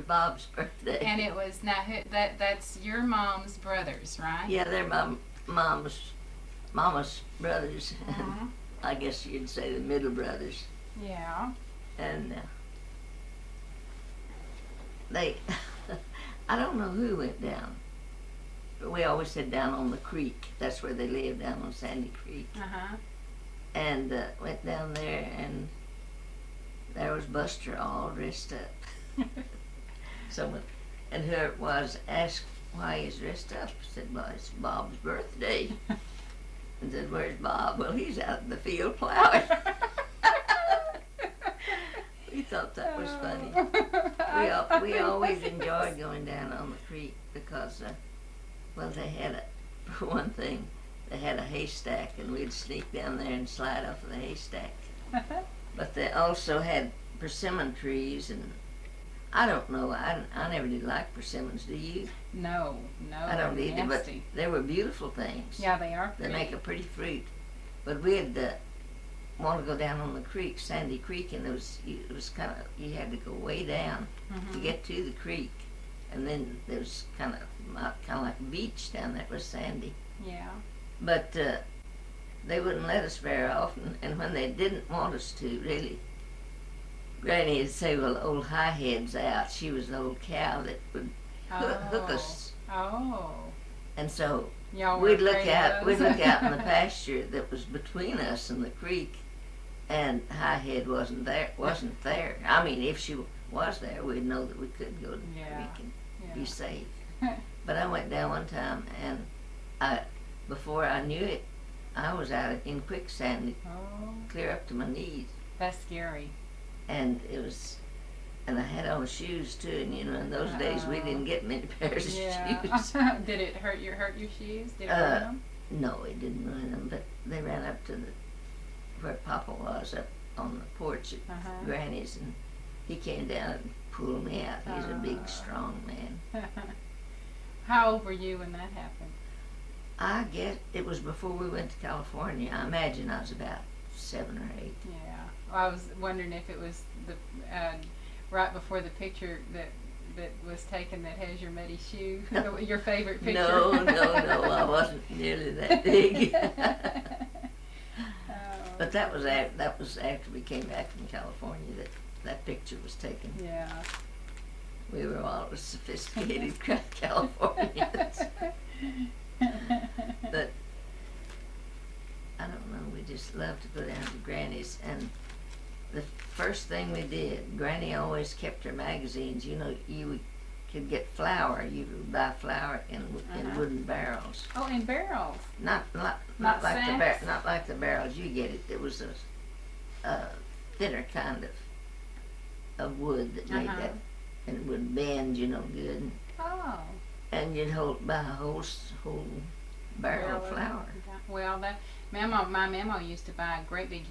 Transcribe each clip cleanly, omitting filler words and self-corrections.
Bob's birthday. And it was now that's your mom's brothers, right? Yeah, they're my mama's brothers. Uh-huh. I guess you'd say the middle brothers. Yeah. And they, I don't know who went down, but we always said down on the creek. That's where they lived, down on Sandy Creek. Uh-huh. And went down there, and there was Buster all dressed up. Someone, and whoever it was asked why he's dressed up. Said, well, it's Bob's birthday. And said, where's Bob? Well, he's out in the field plowing. We thought that was funny. We always enjoyed going down on the creek because, well, they had for one thing, they had a haystack, and we'd sneak down there and slide off of the haystack. But they also had persimmon trees, and I don't know, I never did like persimmons, do you? No, I don't either, but nasty. they were beautiful things. Yeah, they are They pretty. make a pretty fruit. But we'd want to go down on the creek, Sandy Creek, and it was kind of, you had to go way down to get to the creek. And then there was kind of like a beach down there. It was sandy. Yeah. But they wouldn't let us very often, and when they didn't want us to, really, Granny would say, well, old High Head's out. She was the old cow that would hook us. Oh. And so Y'all were we'd look afraid out of we'd those? look out in the pasture that was between us and the creek, and High Head wasn't there. I mean, if she was there, we'd know that we could go to the creek and be safe. But I went down one time, and before I knew it, I was out in quicksand, Oh, clear up to my knees, that's scary. and I had on shoes too. And in those days we didn't get many pairs of shoes. Did it hurt your shoes? Did it ruin them? No, it didn't ruin them, but they ran up to where Papa was, up on the porch at Granny's, and he came down and pulled me out. He's a big, strong man. How old were you when that happened? I guess it was before we went to California. I imagine I was about 7 or 8. Yeah. Well, I was wondering if it was the right before the picture that was taken that has your muddy shoe, your favorite picture. No, I wasn't nearly that big. But that was after we came back from California that picture was taken. Yeah. We were all sophisticated Californians. But I don't know, we just loved to go down to Granny's, and the first thing we did, Granny always kept her magazines. You could get flour. You would buy flour in wooden barrels. Oh, in barrels. Not like the barrels you get it. It was a thinner kind of wood that made that, and it would bend, good. Oh. And you'd buy a whole barrel of flour. Well, my mama used to buy great big,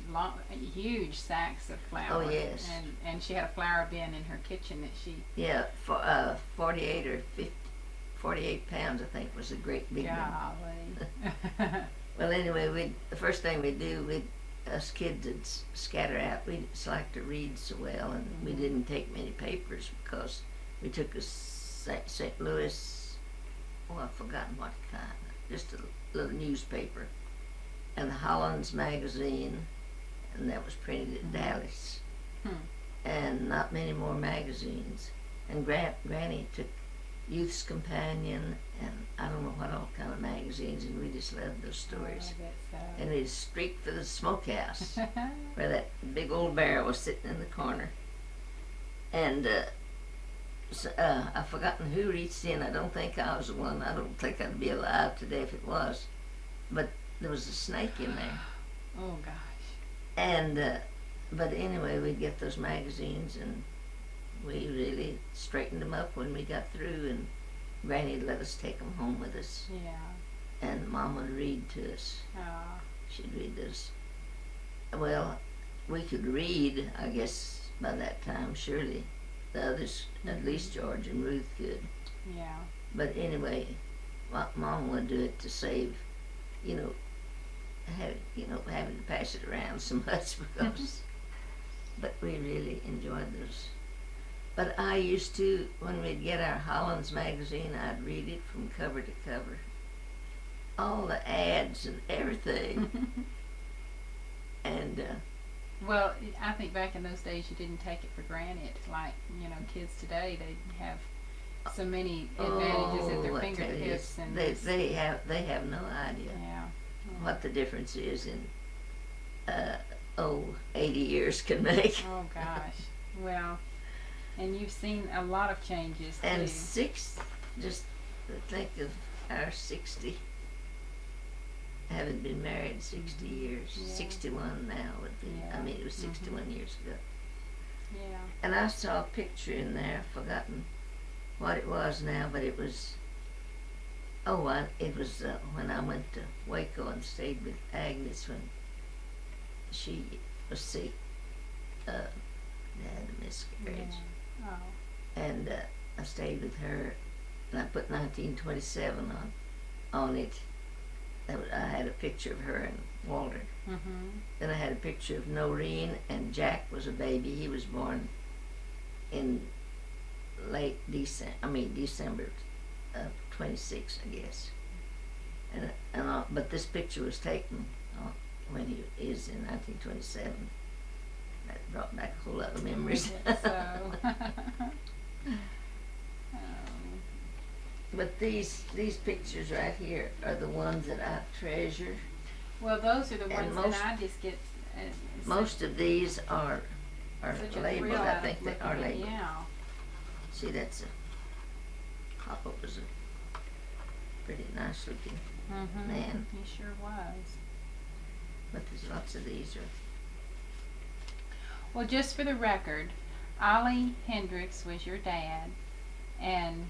huge sacks of flour. Oh yes. And she had a flour bin in her kitchen that she. Yeah, 48 pounds, I think, was a great big one. Well, anyway, the first thing we'd do, us kids would scatter out. We just liked to read so well, and we didn't take many papers because we took a St. Louis, I've forgotten what kind, just a little newspaper, and the Hollands magazine, and that was printed at Dallas, and not many more magazines. And Granny took Youth's Companion, and I don't know what all kind of magazines, and we just loved those stories. Oh, I bet so. And we'd streak for the smokehouse, where that big old barrel was sitting in the corner. And I've forgotten who reached in. I don't think I was the one. I don't think I'd be alive today if it was. But there was a snake in there. Oh, gosh. And, but anyway, we'd get those magazines, and we really straightened them up when we got through, and Granny'd let us take them home with us. Yeah. And Mom would read to us. Oh. She'd read this. Well, we could read, I guess, by that time, surely. The others, at least George and Ruth could. Yeah. But anyway, Mom would do it to save, having to pass it around so much because. But we really enjoyed those But I used to, when we'd get our Holland's magazine, I'd read it from cover to cover. All the ads and everything. And well, I think back in those days you didn't take it for granted. Like, kids today, they have so many advantages at their fingertips, and they have no idea what the difference is in 80 years can make. Oh gosh. Well, and you've seen a lot of changes too. And just think of our 60. Haven't been married 60 years. Yeah. 61 now would be. Yeah. I mean, it was 61 years ago. Yeah. And I saw a picture in there, forgotten what it was now, but it was, it was when I went to Waco and stayed with Agnes when she was sick. They had a miscarriage. Yeah. Oh. And I stayed with her, and I put 1927 on it. I had a picture of her and Walter. Mm-hmm. Then I had a picture of Noreen, and Jack was a baby. He was born in December of 26, I guess. But this picture was taken when he is in 1927. That brought back a whole lot of memories. So. But these pictures right here are the ones that I treasure. Well, those are the ones that I just get. Most of these are labeled. I think they are labeled. Yeah. See, that's Papa was a pretty nice looking man. He sure was. But there's lots of these. Well, just for the record, Ollie Hendricks was your dad, and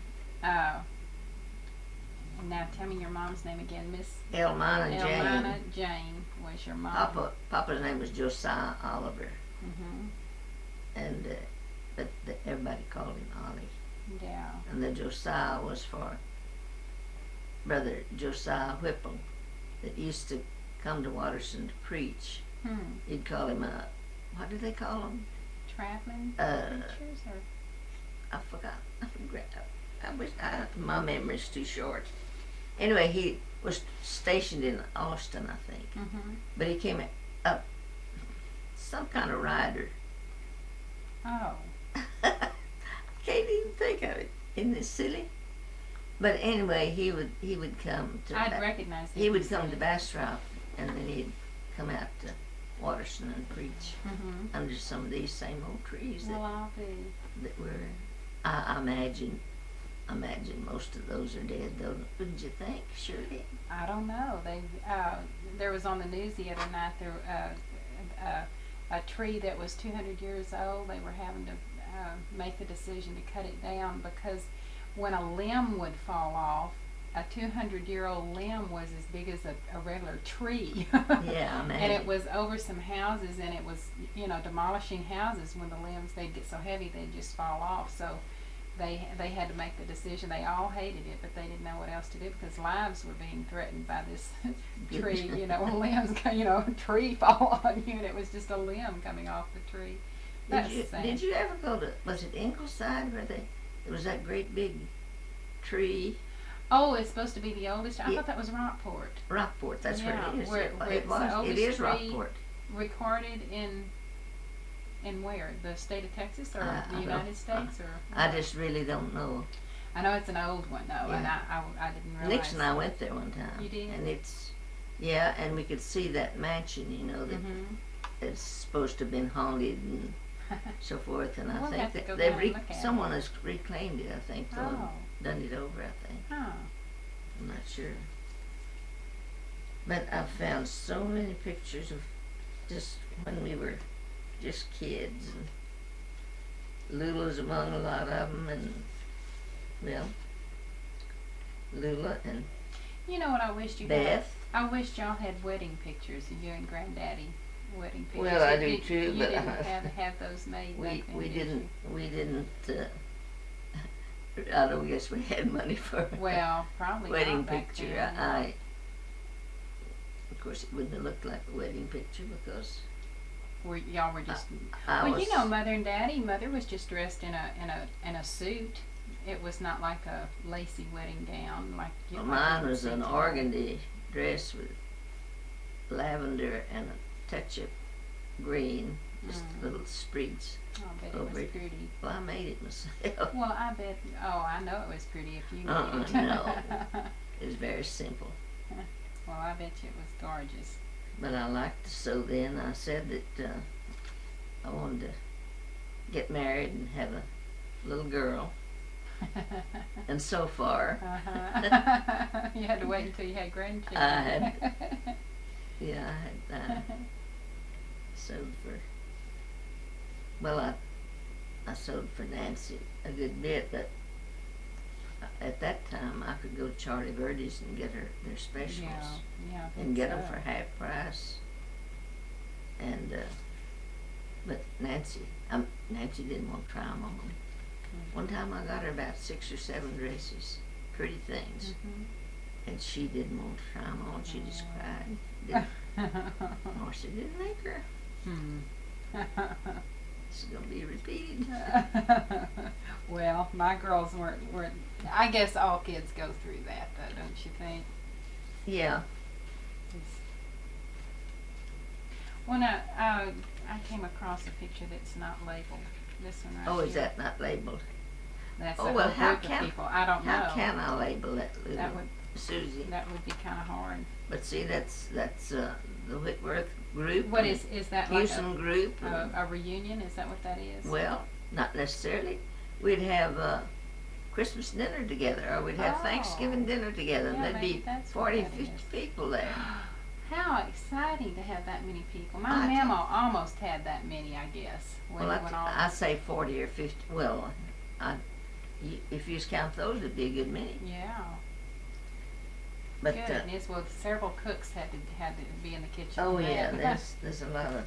now tell me your mom's name again, Miss Elmina Jane was your mom. Papa's name was Josiah Oliver. Mm-hmm. And but everybody called him Ollie. Yeah. And the Josiah was for Brother Josiah Whipple that used to come to Watterson to preach. You'd call him what did they call him? Traveling preachers, or I forgot. My memory's too short. Anyway, he was stationed in Austin, I think. Mm-hmm. But he came up some kind of rider. Oh. Can't even think of it. Isn't it silly? But anyway, he would come to. I'd recognize him. He would come to Bastrop, and then he'd come out to Watterson and preach under some of these same old trees that were. I imagine most of those are dead, though. Wouldn't you think? Surely. I don't know. There was on the news the other night. A tree that was 200 years old. They were having to make the decision to cut it down because when a limb would fall off, a 200-year-old limb was as big as a regular tree. Yeah, man. And it was over some houses, and it was demolishing houses. When the limbs, they'd get so heavy they'd just fall off. So they had to make the decision. They all hated it, but they didn't know what else to do because lives were being threatened by this tree. Limbs, a tree fall on you, and it was just a limb coming off the tree. Did you ever go to, was it Ingleside where there was that great big tree? Oh, it's supposed to be the oldest. I thought that was Rockport. Rockport, that's where it is. It is Rockport. Recorded in where? The state of Texas or the United States? Or I just really don't know. I know it's an old one though, and I didn't realize. Nix and I went there one time. You did? And it's, and we could see that mansion, that it's supposed to have been haunted and so forth. And I think that someone has reclaimed it, I think, and done it over, I think. Oh. I'm not sure. But I've found so many pictures of just when we were just kids, and Lula's among a lot of them, and Lula and you know what I wished you Beth. I wished y'all had wedding pictures of you and Granddaddy. Wedding pictures. Well, I do too, you but didn't have those made. We didn't. I don't guess we had money for probably wedding not back picture. Then, of course, it wouldn't have looked like a wedding picture because Where y'all were just well, you know, Mother and Daddy. Mother was just dressed in a suit. It was not like a lacy wedding gown like you. Well, like mine was an organdy dress with lavender and a touch of green, just little sprigs. I bet it was pretty. Well, I made it myself. Well, I bet. Oh, I know it was pretty if you made it. No, it was very simple. Well, I bet you it was gorgeous. But I liked to sew then. I said that I wanted to get married and have a little girl. And so far, you had to wait until you had grandchildren. I had sewed for. Well, I sewed for Nancy a good bit, but at that time I could go to Charlie Birdie's and get her their specials, and get them for half price. And but Nancy didn't want to try them on. One time I got her about 6 or 7 dresses, pretty things, and she didn't want to try them on. She just cried. Marcia didn't make her. It's going to be repeated. Well, my girls weren't. I guess all kids go through that, though, don't you think? Yeah. Well, now, I came across a picture that's not labeled. This one right here. Oh, is that not labeled? That's Oh, a well, whole how group of can- people. I don't know. How can I label that, little That would Susie? that would be kind of hard. But see, that's the Whitworth group. What is that like Houston group. a reunion? Is that what that is? Well, not necessarily. We'd have Christmas dinner together, or we'd have Thanksgiving dinner together, and Yeah, there'd maybe be that's 40, what that 50 is. people there. How exciting to have that many people. My I mama almost had that many, I guess. When, Well, when all I say 40 or 50. Well, if you just count those, it'd be a good many. yeah. But Goodness, well, several cooks had to be in the kitchen. oh for yeah, that. there's a lot of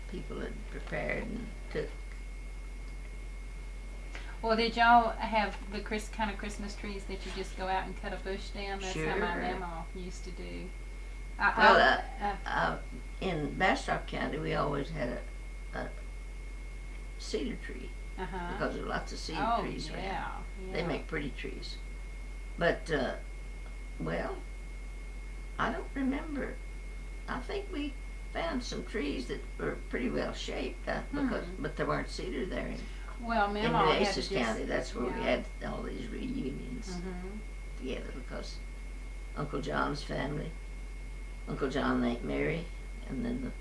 people that prepared and took. Well, did y'all have the kind of Christmas trees that you just go out and cut a bush down? That's how my Sure. mama used to do. In Bastrop County, we always had a cedar tree because there are lots of cedar trees around. Yeah. They make pretty trees. But, well, I don't remember. I think we found some trees that were pretty well shaped, but there weren't cedar there Well, in Mama had to Nueces just, County. That's where we had all these reunions together because Uncle John's family, Uncle John and Aunt Mary, and then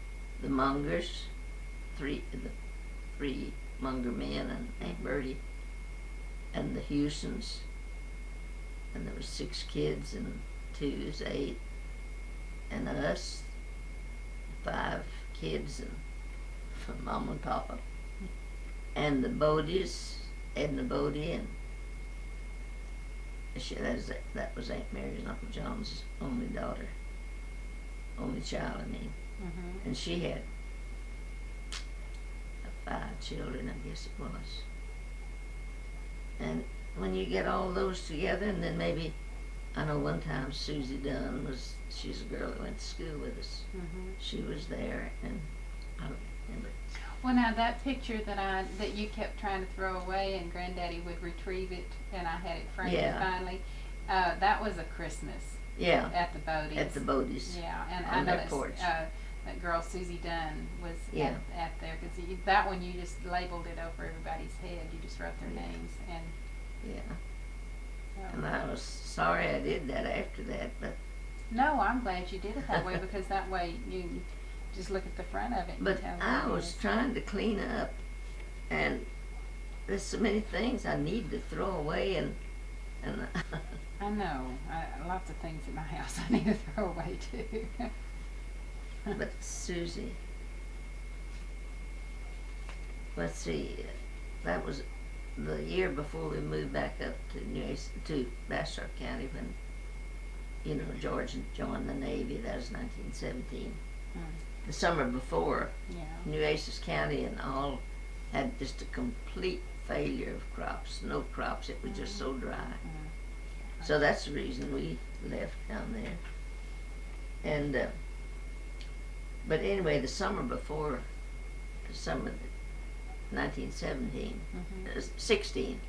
the Mungers, the three Munger men and Aunt Bertie, and the Hewsons, and there was 6 kids, and 2 is 8, and us, 5 kids, and Mom and Papa, and the Bodies, Edna Bodie, and that was Aunt Mary's and Uncle John's only child, I mean. And she had 5 children, I guess it was. And when you get all those together, and then maybe, I know one time Susie Dunn she's a girl that went to school with us. She was there, and I don't remember. Well, now that picture that you kept trying to throw away, and Granddaddy would retrieve it, and I had it framed finally. That was a Christmas. Yeah. At the Bodies. At the Bodies. Yeah, and on I their noticed porch. That girl Susie Dunn was Yeah. at there because that one you just labeled it over everybody's head. You just wrote their names and. Yeah. And I was sorry I did that after that, but. No, I'm glad you did it that way because that way you just look at the front of it. But and tell I what it was is. trying to clean up, and there's so many things I need to throw away, and I know. Lots of things in my house I need to throw away too. But Susie, let's see, that was the year before we moved back up to Bastrop County when, George joined the Navy. That was 1917. The summer before, Nueces County and all had just a complete failure of crops. No crops. It was just so dry. So that's the reason we left down there. And But anyway, the summer before, the summer of 1917, 16,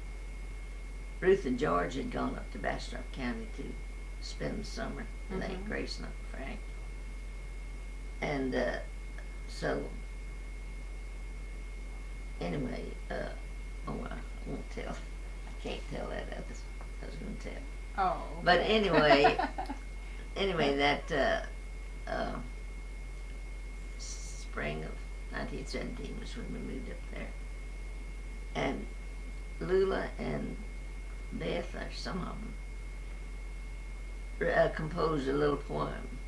Ruth and George had gone up to Bastrop County to spend the summer with Aunt Grace and Uncle Frank. And so, anyway, I won't tell. I can't tell that. I was going to tell. Oh. Okay. But anyway, that spring of 1917 was when we moved up there. And Lula and Beth, or some of them, composed a little poem.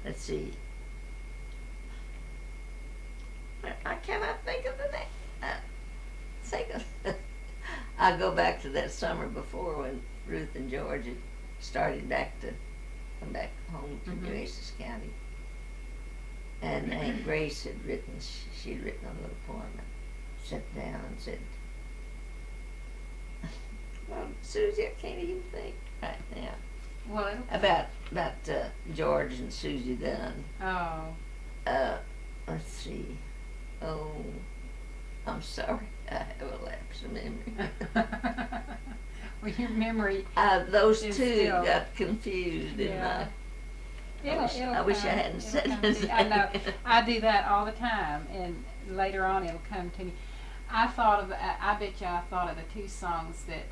Let's see. I cannot think of the name. I'll go back to that summer before when Ruth and George had started come back home to Nueces County. And Aunt Grace had written, she'd written a little poem and sat down and said, well, Susie, I can't even think right now. Well, about George and Susie Dunn. Oh. Let's see. Oh, I'm sorry. I have a lapse of memory. Well, your memory. Those two still got confused, didn't I? I wish I hadn't said his I know. I do that all the time, and later on it'll come to me. I bet you I thought of the two songs that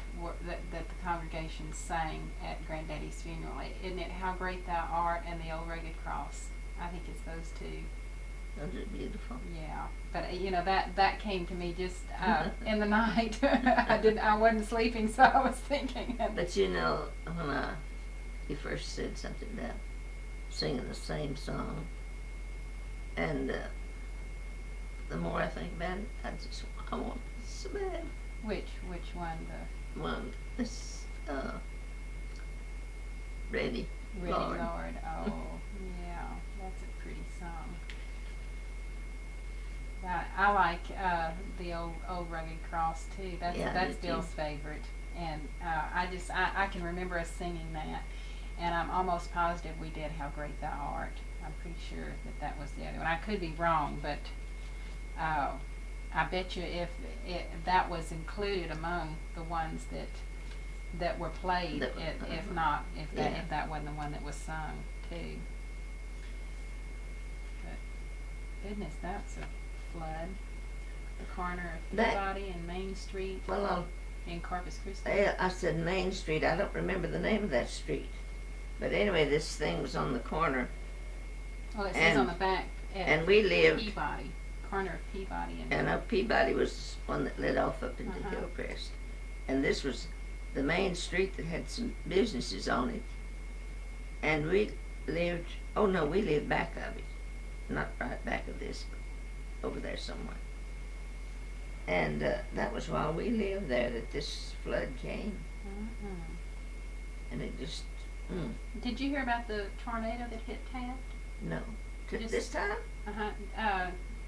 the congregation sang at Granddaddy's funeral. Isn't it How Great Thou Art and The Old Rugged Cross? I think it's those two. Those are beautiful. Yeah, but that came to me just in the night. I wasn't sleeping, so I was thinking. But when you first said something about singing the same song, and the more I think about it, I want it so bad. Which one? The one, this Ready Lord. Oh, yeah, that's a pretty song. I like the old Rugged Cross too. That's Bill's favorite, and I can remember us singing that, and I'm almost positive we did How Great Thou Art. I'm pretty sure that was the other one. I could be wrong, but I bet you if that was included among the ones that were played, if that wasn't the one that was sung too. But goodness, that's a flood. The corner of Peabody and Main Street in Corpus Christi. I said Main Street. I don't remember the name of that street. But anyway, this thing was on the corner. Well, it says on the back. And we lived Peabody, corner of Peabody and Peabody was one that led off up into Hillcrest. And this was the main street that had some businesses on it. And we lived back of it. Not right back of this, but over there somewhere. And that was while we lived there that this flood came. And it just... Did you hear about the tornado that hit Taft? No. This time?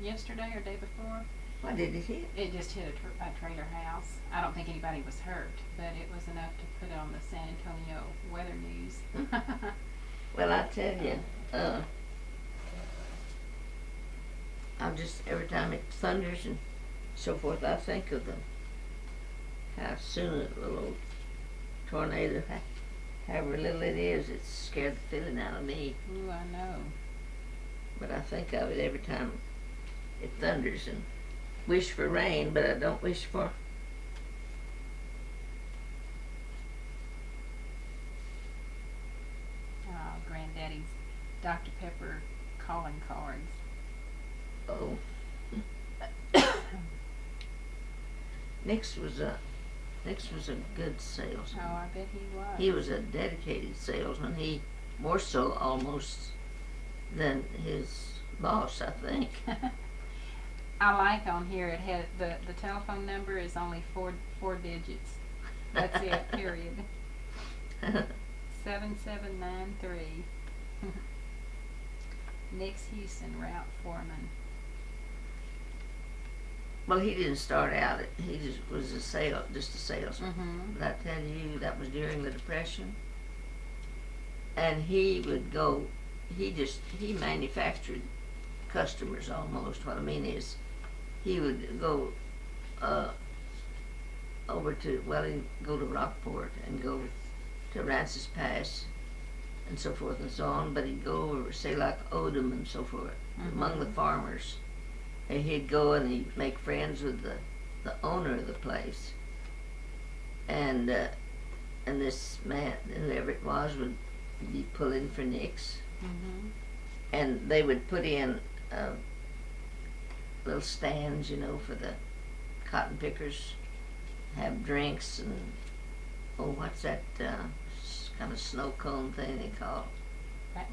Yesterday or day before. What did it hit? It just hit a trailer house. I don't think anybody was hurt, but it was enough to put it on the San Antonio weather news. Well, I tell you, every time it thunders and so forth, I think of how soon a little tornado, however little it is, it scared the filling out of me. Ooh, I know. But I think of it every time it thunders and wish for rain, but I don't wish for... Granddaddy's Dr. Pepper calling cards. Oh. Nix was a good salesman. Oh, I bet he was. He was a dedicated salesman. He more so almost than his boss, I think. I like on here it had the telephone number is only four digits. That's it. Period. 7793. Nix Houston, route foreman. Well, he didn't start out. He just was just a salesman. But I tell you, that was during the Depression, and he would go. He manufactured customers almost. What I mean is, he would go over to, well, he'd go to Rockport and go to Rances Pass and so forth and so on, but he'd go over, say, like Odom and so forth, among the farmers. And he'd go and he'd make friends with the owner of the place. And this man, whoever it was, would be pulling for nicks. And they would put in little stands, for the cotton pickers, have drinks and, what's that kind of snow cone thing they call?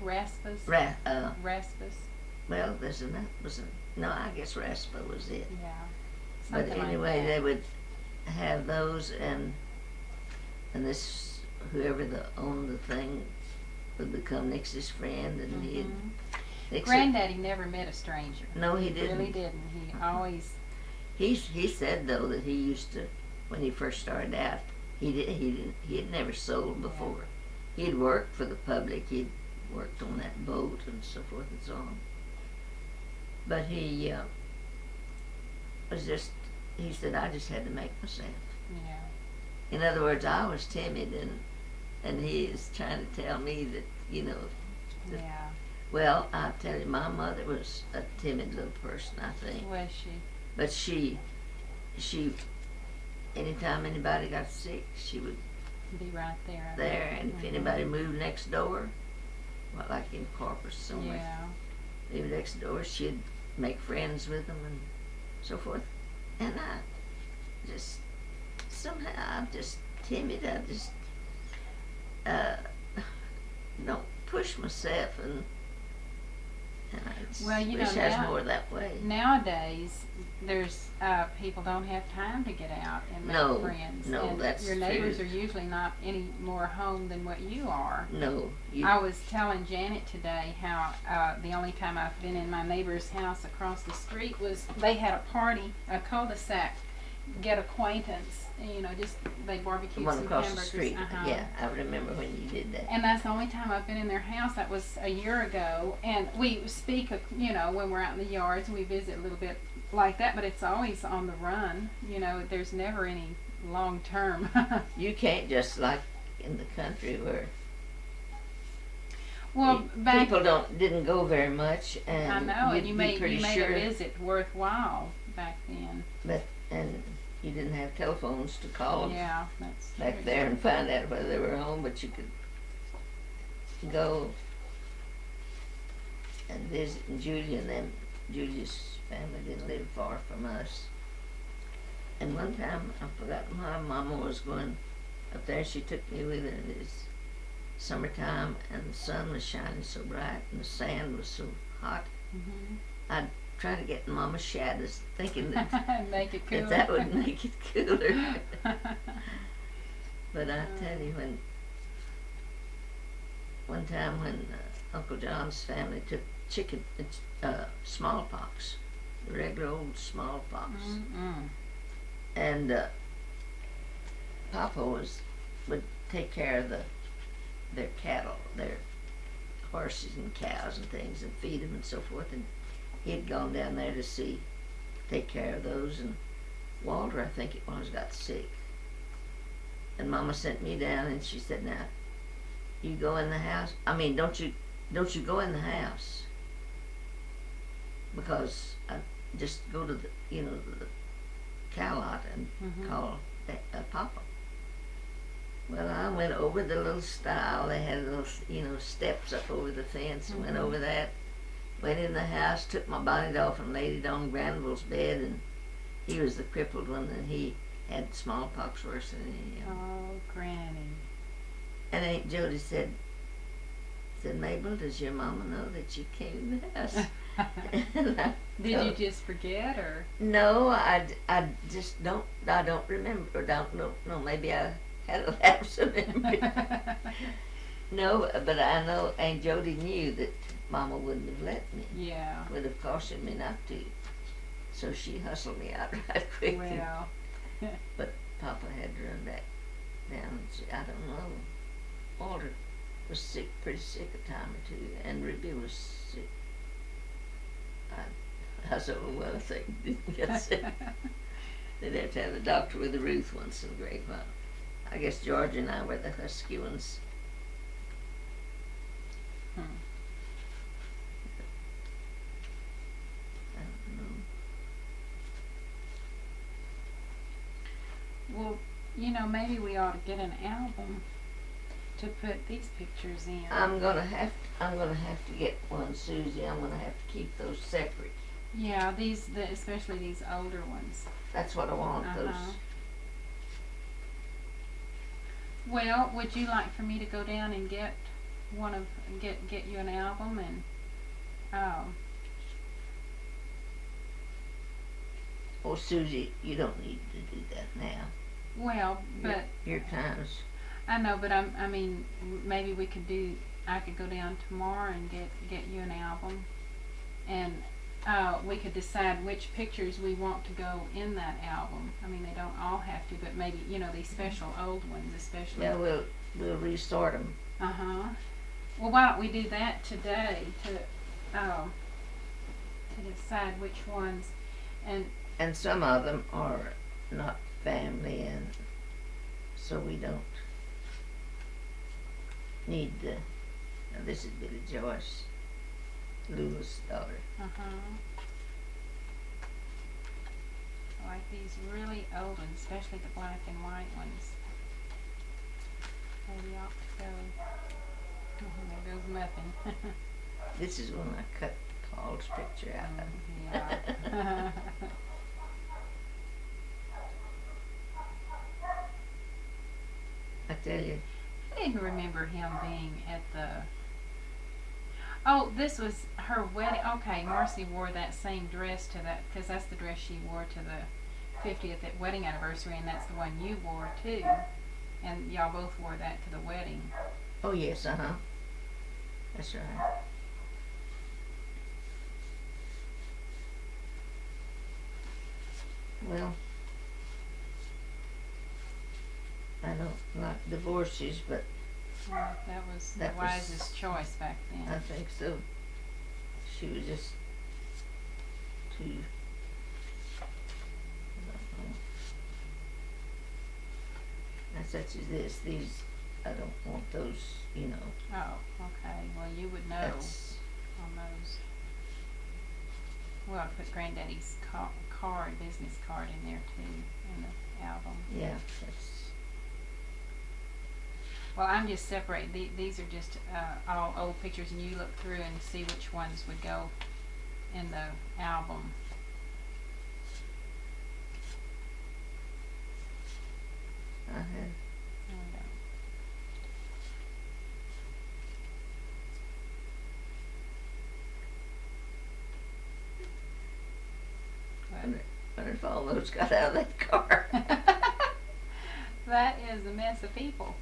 Raspas? Raspas? Well, no, I guess raspa was it. Yeah. But anyway, they would have those, and this, whoever owned the thing would become Nix's friend, and Granddaddy never met a stranger. No, he didn't. Really didn't. He always. He said though that he used to, when he first started out, he had never sold before. Yeah. He'd worked for the public. He'd worked on that boat and so forth and so on. But he was just. He said, I just had to make myself. Yeah. In other words, I was timid, and he is trying to tell me that, that, yeah. Well, I tell you, my mother was a timid little person, I think. Was she? But she, anytime anybody got sick, she would be right there. There, and if anybody moved next door, like in Corpus somewhere, moved next door, she'd make friends with them and so forth. And I just, somehow, I'm just timid. I just don't push myself, and I just wish I was more that way. Nowadays, there's people don't have time to get out and make friends. No, and that's your neighbors are usually not any more home than what you are. No. I was telling Janet today how the only time I've been in my neighbor's house across the street was they had a party, a cul-de-sac, get acquaintance. Just they barbecued some across hamburgers. The street. Yeah, I remember when you did that. And that's the only time I've been in their house. That was a year ago. And we speak, when we're out in the yards, and we visit a little bit like that. But it's always on the run. There's never any long term. You can't just like in the country where. Well, people didn't go very much, and I know, and you made sure a visit worthwhile back then. And you didn't have telephones to call that's back there and find out whether they were home, but you could go and visit. And Julia and them, Julia's family didn't live far from us. And one time, I forgot, my mama was going up there. She took me with her. It was summertime, and the sun was shining so bright, and the sand was so hot. I'd try to get in Mama's shadows, thinking that make it cooler. that would make it cooler. But I tell you, one time when Uncle John's family took smallpox, the regular old smallpox, and Papa would take care of their cattle, their horses and cows and things, and feed them and so forth, and he'd gone down there to take care of those, and Walter, I think it was, got sick. And Mama sent me down, and she said, now, you go in the house. I mean, don't you go in the house, because I just go to the cow lot and call Papa. Well, I went over the little stile. They had little, steps up over the fence, and went over that. Went in the house, took my bonnet off, and laid it on Granville's bed, and he was the crippled one, and he had smallpox worse than any of them. Oh, Granny. And Aunt Jody said, Mabel, does your mama know that you came in the house? Did you just forget, or? No, I just don't remember, or don't know. No, maybe I had a lapse of memory. No, but I know Aunt Jody knew that Mama wouldn't have let me. Yeah. Would have cautioned me not to. So she hustled me out right quick. Well. But Papa had to run back down. I don't know. Walter was sick, pretty sick a time or two, and Ruby was sick. I said, well, I think that's it. They'd have to have a doctor with a Ruth once in a great while. I guess George and I were the husky ones. Hmm. I don't know. Well, maybe we ought to get an album to put these pictures in. I'm gonna have to get one, Susie. I'm gonna have to keep those separate. Yeah, especially these older ones. That's what I want. Those. Well, would you like for me to go down and get get you an album and Oh, Susie, you don't need to do that now. Well, but your times. I know, but I mean, maybe I could go down tomorrow and get you an album, and we could decide which pictures we want to go in that album. I mean, they don't all have to, but maybe these special old ones, especially. Yeah, we'll resort them. Well, why don't we do that today to decide which ones, and some of them are not family, and so we don't need the. Now this is Billy Joyce, Lula's daughter. I like these really old ones, especially the black and white ones. Maybe ought to go. There goes nothing. This is when I cut Paul's picture out of. Yeah. I tell you. I didn't remember him being at the. Oh, this was her wedding. Okay, Marcy wore that same dress to that because that's the dress she wore to the 50th wedding anniversary, and that's the one you wore too. And y'all both wore that to the wedding. Oh yes, that's right. Well, I don't like divorces, but that was the wisest choice back then. I think so. She was just too. Not such as this. These, I don't want those. Oh, okay. Well, you would know on those. Well, I put Granddaddy's business card in there too, in the album. Yeah, that's. Well, I'm just separating. These are just all old pictures, and you look through and see which ones would go in the album. I wonder if all those got out of that car. That is a mess of people.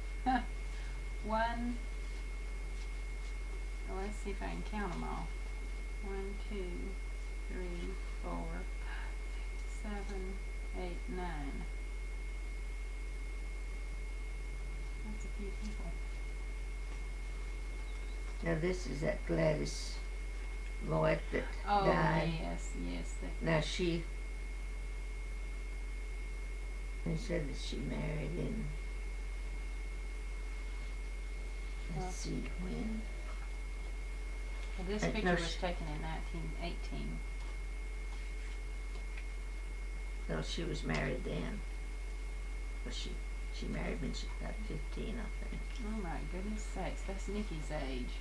One. Well, let's see if I can count them all. 1, 2, 3, 4, 5, 6, 7, 8, 9. That's a few people. Now this is that Gladys Lloyd that died. Oh yes. Now they said that she married in. Let's see when. Well, this picture was taken in 1918. No, she was married then. But she married when she was about 15, I think. Oh my goodness sakes, that's Nikki's age.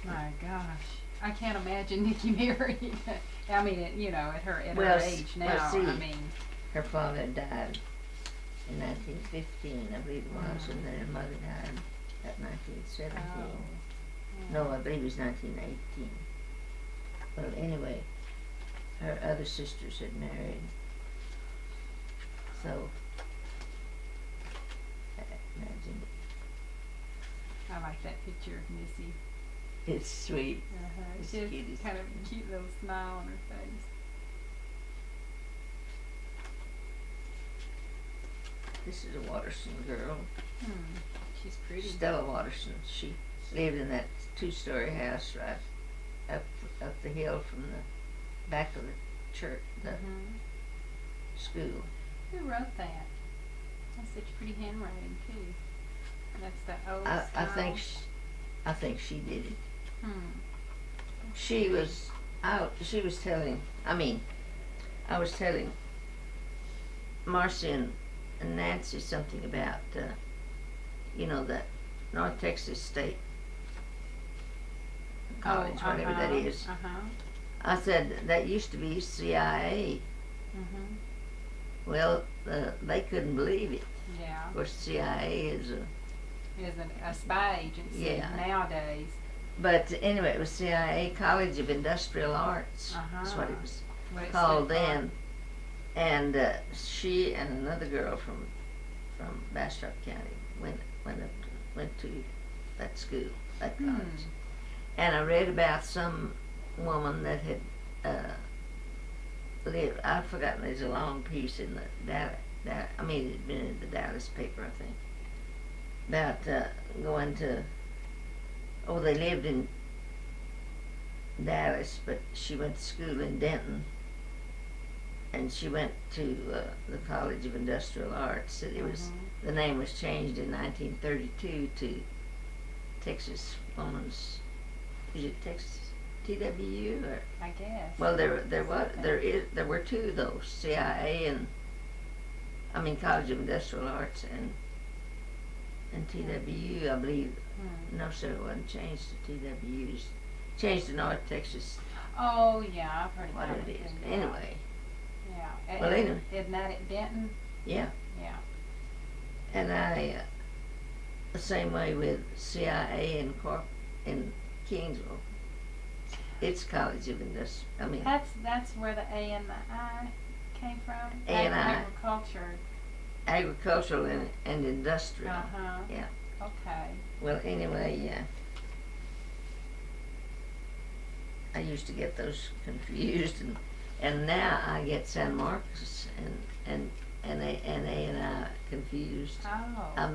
My gosh, I can't imagine Nikki married. I mean, at her age now. I mean, her father died in 1915, I believe it was, and then her mother died at 1917. No, I believe it was 1918. Well, anyway, her other sisters had married. So, imagine. I like that picture of Missy. It's sweet. She has kind of a cute little smile on her face. This is a Watterson girl. She's pretty. Stella Watterson. She lived in that 2-story house right up the hill from the back of the church, the school. Who wrote that? That's such pretty handwriting too. That's the old I style. I think she did it. Hmm. She was out. She was telling. I mean, I was telling Marcy and Nancy something about, that North Texas State College, whatever that is. I said that used to be CIA. Well, they couldn't believe it. Yeah. Of course, CIA is a spy agency nowadays. But anyway, it was CIA College of Industrial Arts. That's what it was called then. And she and another girl from Bastrop County went to that school, that college. And I read about some woman that had lived. I've forgotten. There's a long piece in the it had been in the Dallas paper, I think, about going to. Oh, they lived in Dallas, but she went to school in Denton, and she went to the College of Industrial Arts. It was the name was changed in 1932 to Texas Women's. Is it Texas TWU or? I guess. Well, there were two of those, CIA and College of Industrial Arts and TWU, I believe. No, sir, it wasn't changed to TWU's. Changed to North Texas. Oh yeah, I've heard about what it is. Anyway. Yeah. Well, anyway. Isn't that at Denton? Yeah. Yeah. And the same way with CIA in Kingsville. It's College of Industrial. That's where the A and the I came from. A and I. Agriculture. Agricultural and industrial. Yeah. Okay. Well, anyway, yeah. I used to get those confused, and now I get San Marcos and A and I confused. Oh.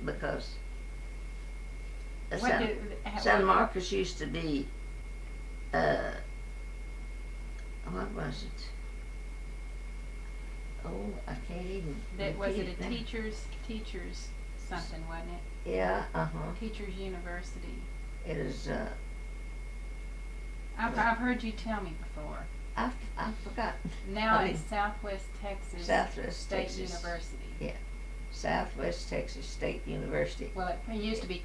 Because San San Marcos used to be, what was it? Oh, I can't even. Was it a teachers something, wasn't it? Yeah. Teachers University. It is. I've heard you tell me before. I've forgotten. Now it's Southwest Texas State Texas. University. Yeah, Southwest Texas State University. Well, it used to be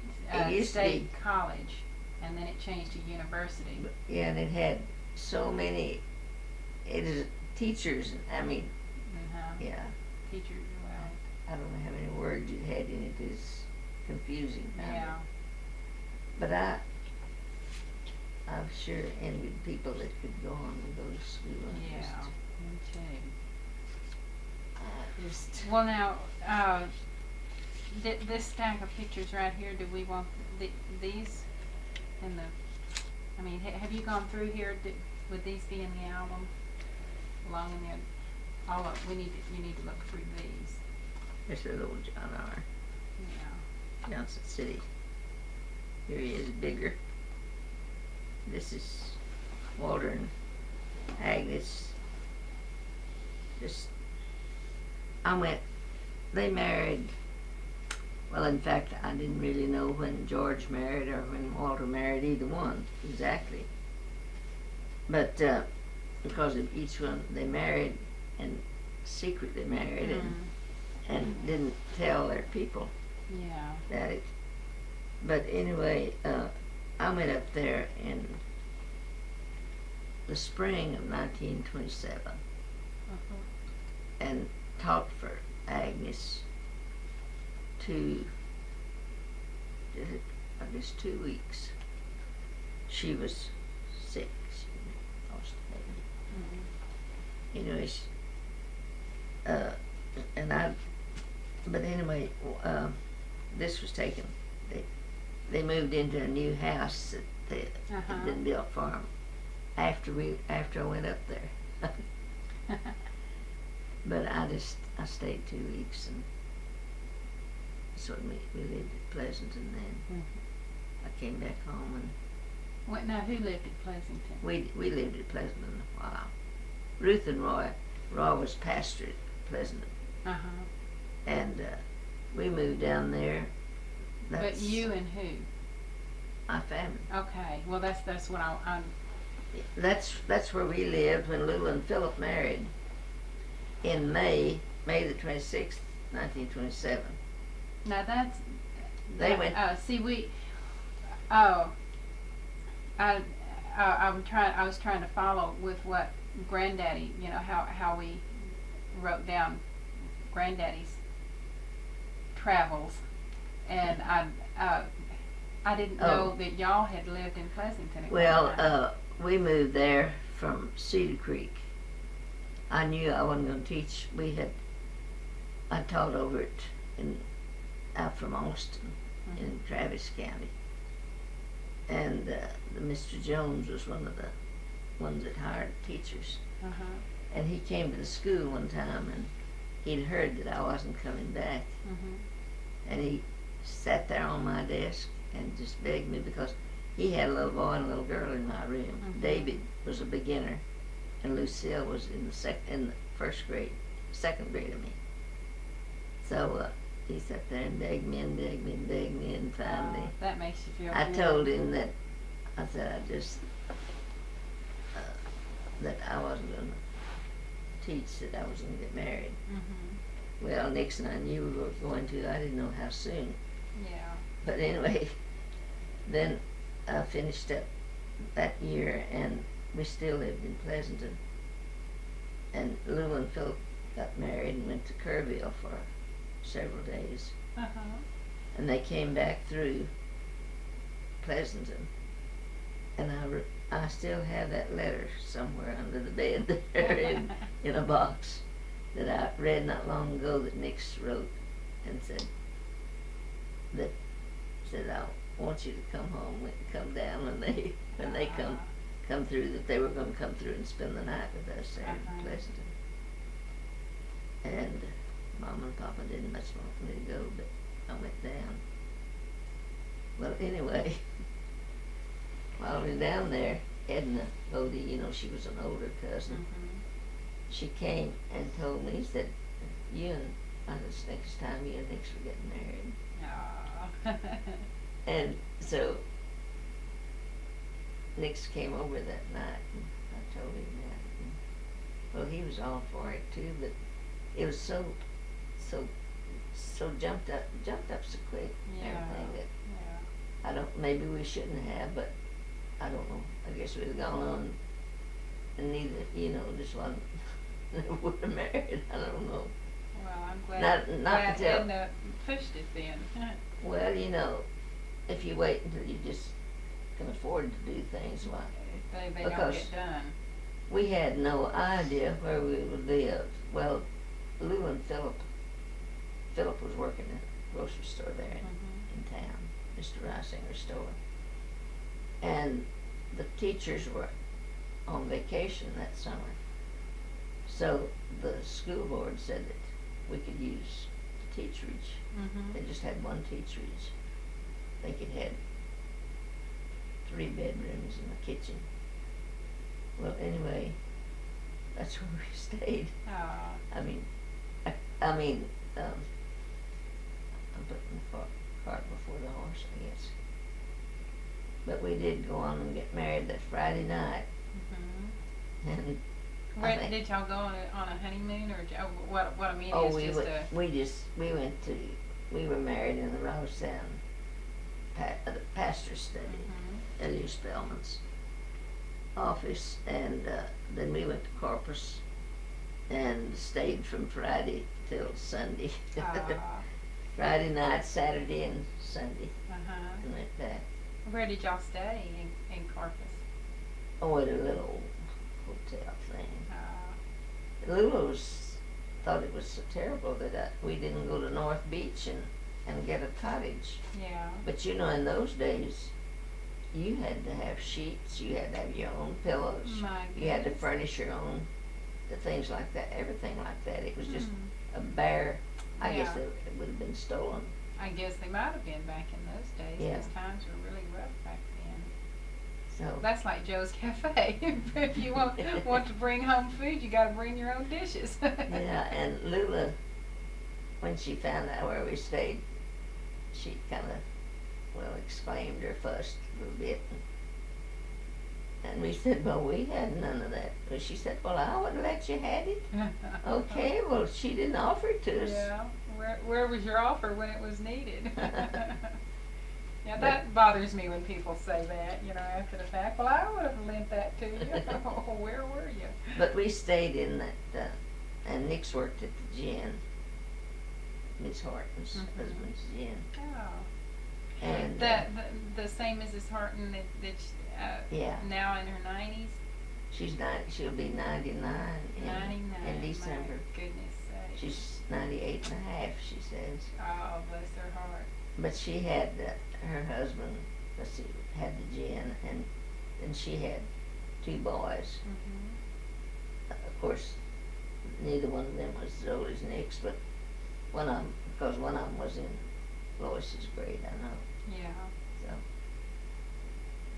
State College, and then it changed to university. Yeah, and it had so many. It is teachers. Yeah. Teachers. Well, I don't know how many words it had in it. It's confusing. Yeah. But I'm sure envied people that could go on and go to school. Yeah. Me too. Well, now, this stack of pictures right here, do we want these in the, have you gone through here? Would these be in the album? Along in there? You need to look through these. This is old John R. Yeah. Johnson City. Here he is, bigger. This is Walter and Agnes. They married, well, in fact, I didn't really know when George married or when Walter married, either one, exactly. But because of each one, they married and secretly married and didn't tell their people that it. But anyway, I went up there in the spring of 1927 and taught for Agnes I guess 2 weeks. She was sick. She lost a baby. Anyway, but anyway, this was taken. They moved into a new house that had been built for them after I went up there. But I stayed 2 weeks, and so we lived at Pleasant, and then I came back home, and Now who lived at Pleasanton? we lived at Pleasant a while. Ruth and Roy. Roy was pastor at Pleasanton. And we moved down there. But you and who? My family. Okay. Well, that's what I'm. That's where we lived when Lou and Philip married in May the 26th, 1927. Now they went. See, we. Oh. I was trying to follow with what Granddaddy, how we wrote down Granddaddy's travels, and I didn't know that y'all had lived in Pleasanton. Well, we moved there from Cedar Creek. I knew I wasn't going to teach. I taught over it out from Austin in Travis County, and Mr. Jones was one of the ones that hired teachers. And he came to the school one time, and he'd heard that I wasn't coming back, and he sat there on my desk and just begged me, because he had a little boy and a little girl in my room. David was a beginner, and Lucille was in the first grade, second grade of me. So he sat there and begged me and begged me and begged me, and finally, that makes you feel I good. told him that that I wasn't going to teach, that I was going to get married. Well, Nixon and I knew we were going to. I didn't know how soon. Yeah. But anyway, then I finished up that year, and we still lived in Pleasanton. And Lou and Philip got married and went to Kerrville for several days. And they came back through Pleasanton. And I still have that letter somewhere under the bed there in a box that I read not long ago that Nix wrote, and said, I want you to come home, come down when they come through, that they were going to come through and spend the night with us there in Pleasanton. And Mom and Papa didn't much want me to go, but I went down. Well, anyway, while I was down there, Edna Bodie, she was an older cousin, she came and told me, said, you and this next time you and Nix were getting married. And so Nix came over that night, and I told him that. And, well, he was all for it too, but it was so jumped up so quick. Everything that maybe we shouldn't have, but I don't know. I guess we'd have gone on, and neither, just one would have married. I don't know. Well, I'm glad. Not until Edna pushed it then. Well, if you wait until you just can afford to do things, why? They don't get done. We had no idea where we would live. Well, Lou and Philip was working at a grocery store there in town, Mr. Reisinger's store. And the teachers were on vacation that summer. So the school board said that we could use the teacherage. They just had one teacherage. They could have 3 bedrooms and a kitchen. Well, anyway, that's where we stayed. I mean, I'm putting the cart before the horse, I guess. But we did go on and get married that Friday night. And where did y'all go on a honeymoon, or what I mean is we were married in the Rosestown pastor's study, Elia Spellman's office, and then we went to Corpus and stayed from Friday till Sunday. Friday night, Saturday, and Sunday, and went back. Where did y'all stay in Corpus? Oh, at a little hotel thing. Lulu's thought it was so terrible that we didn't go to North Beach and get a cottage. Yeah. But in those days, you had to have sheets, you had to have your own pillows, you had to furnish your own, the things like that, everything like that. It was just a bare, I guess it would have been stolen. I guess they might have been back in those days. Yeah. Those times were really rough back then. So that's like Joe's Cafe. If you want to bring home food, you got to bring your own dishes. yeah, and Lula, when she found out where we stayed, she kind of, well, exclaimed or fussed a little bit. And we said, well, we had none of that. Well, she said, well, I would have let you have it. Okay, well, she didn't offer it to us. Yeah, where was your offer when it was needed? Yeah, that bothers me when people say that, after the fact. Well, I would have lent that to you. Where were you? But we stayed in that, and Nick's worked at the gin. Miss Horton's husband's gin. Oh. And the same Mrs. Horton yeah. now in her 90s? She'll be 99 in December. My goodness sakes. She's 98 and a half, she says. Oh, bless her heart. But she had her husband, had the gin, and then she had 2 boys. Of course, neither one of them was as old as Nick's, but one of them was in Lois's grade, I know. Yeah. So,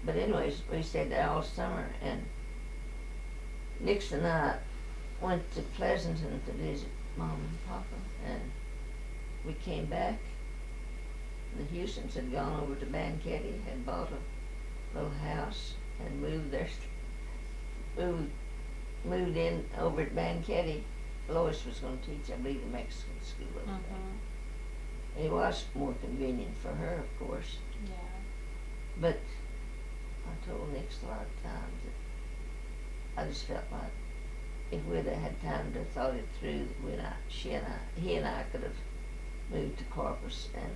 but anyways, we stayed there all summer, and Nix and I went to Pleasanton to visit Mom and Papa, and we came back. The Houstons had gone over to Banquetti, had bought a little house, and moved in over at Banquetti. Lois was going to teach, I believe, the Mexican school over there. It was more convenient for her, of course. Yeah. But I told Nix a lot of times that I just felt like if we'd have had time to thought it through, that he and I could have moved to Corpus and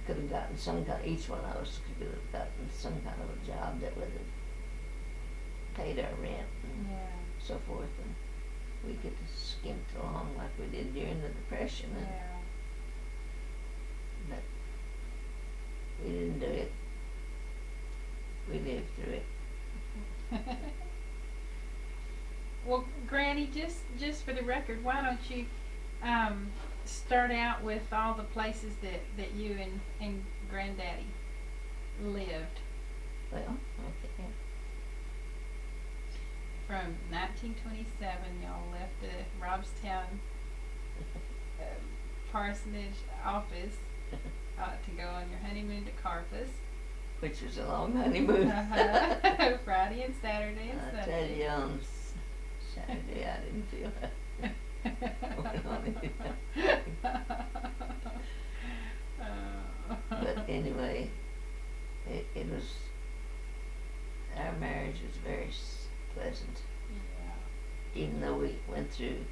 could have gotten each one of us could have gotten some kind of a job that would have paid our rent and so forth, and we could have skimped along like we did during the Depression. But we didn't do it. We lived through it. Well, Granny, just for the record, why don't you start out with all the places that you and Granddaddy lived? Well, okay. From 1927, y'all left the Robstown parsonage office to go on your honeymoon to Corpus. Which was a long honeymoon. Friday and Saturday and I Sunday. tell you, on Saturday I didn't feel But anyway, it was, our marriage was very pleasant. Yeah. Even though we went through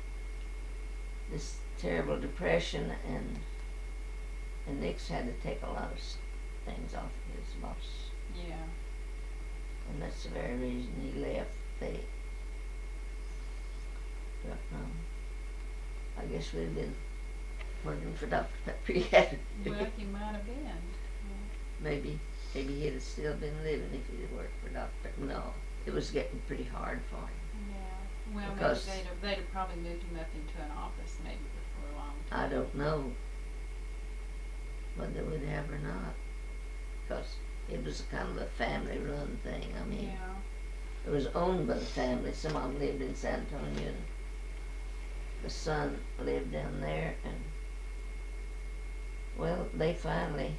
this terrible depression, and Nick's had to take a lot of things off of his boss. Yeah. And that's the very reason he left. I guess we'd been working for Dr. Pepper yet. Well, you might have been. Maybe he'd have still been living if he'd have worked for Dr. Pepper. No, it was getting pretty hard for him. Yeah. Well, because maybe they'd have probably moved him up into an office maybe for a long time. I don't know whether they would have or not, because it was kind of a family-run thing. I mean, it was owned by the family. Some of them lived in San Antonio, and the son lived down there, and well, they finally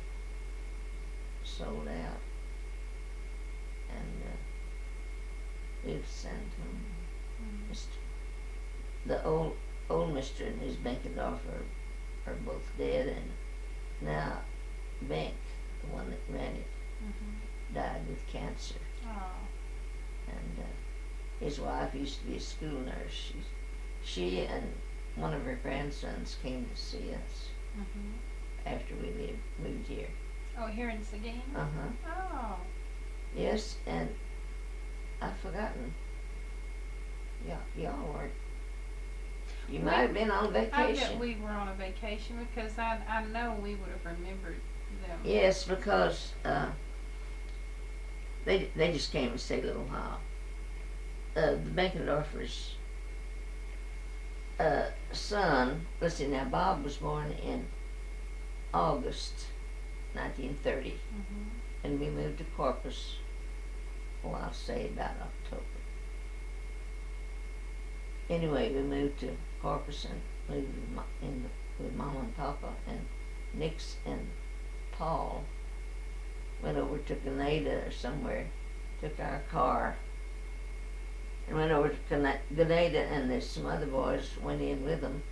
sold out and moved to San Antonio. The old Mr. and his Benkendorf are both dead, and now Benk, the one that ran it, died with cancer. And his wife used to be a school nurse. She and one of her grandsons came to see us after we moved here. Oh, here in Seguin? Oh. Yes, and I've forgotten. Y'all weren't. You might have been on vacation. I bet we were on a vacation, because I know we would have remembered them. Yes, because they just came to stay a little while. The Benkendorfer's son, let's see now, Bob was born in August 1930, and we moved to Corpus I'll say about October. Anyway, we moved to Corpus and moved with Mama and Papa, and Nix and Paul went over to Grenada or somewhere, took our car, and went over to Grenada, and there's some other boys went in with them,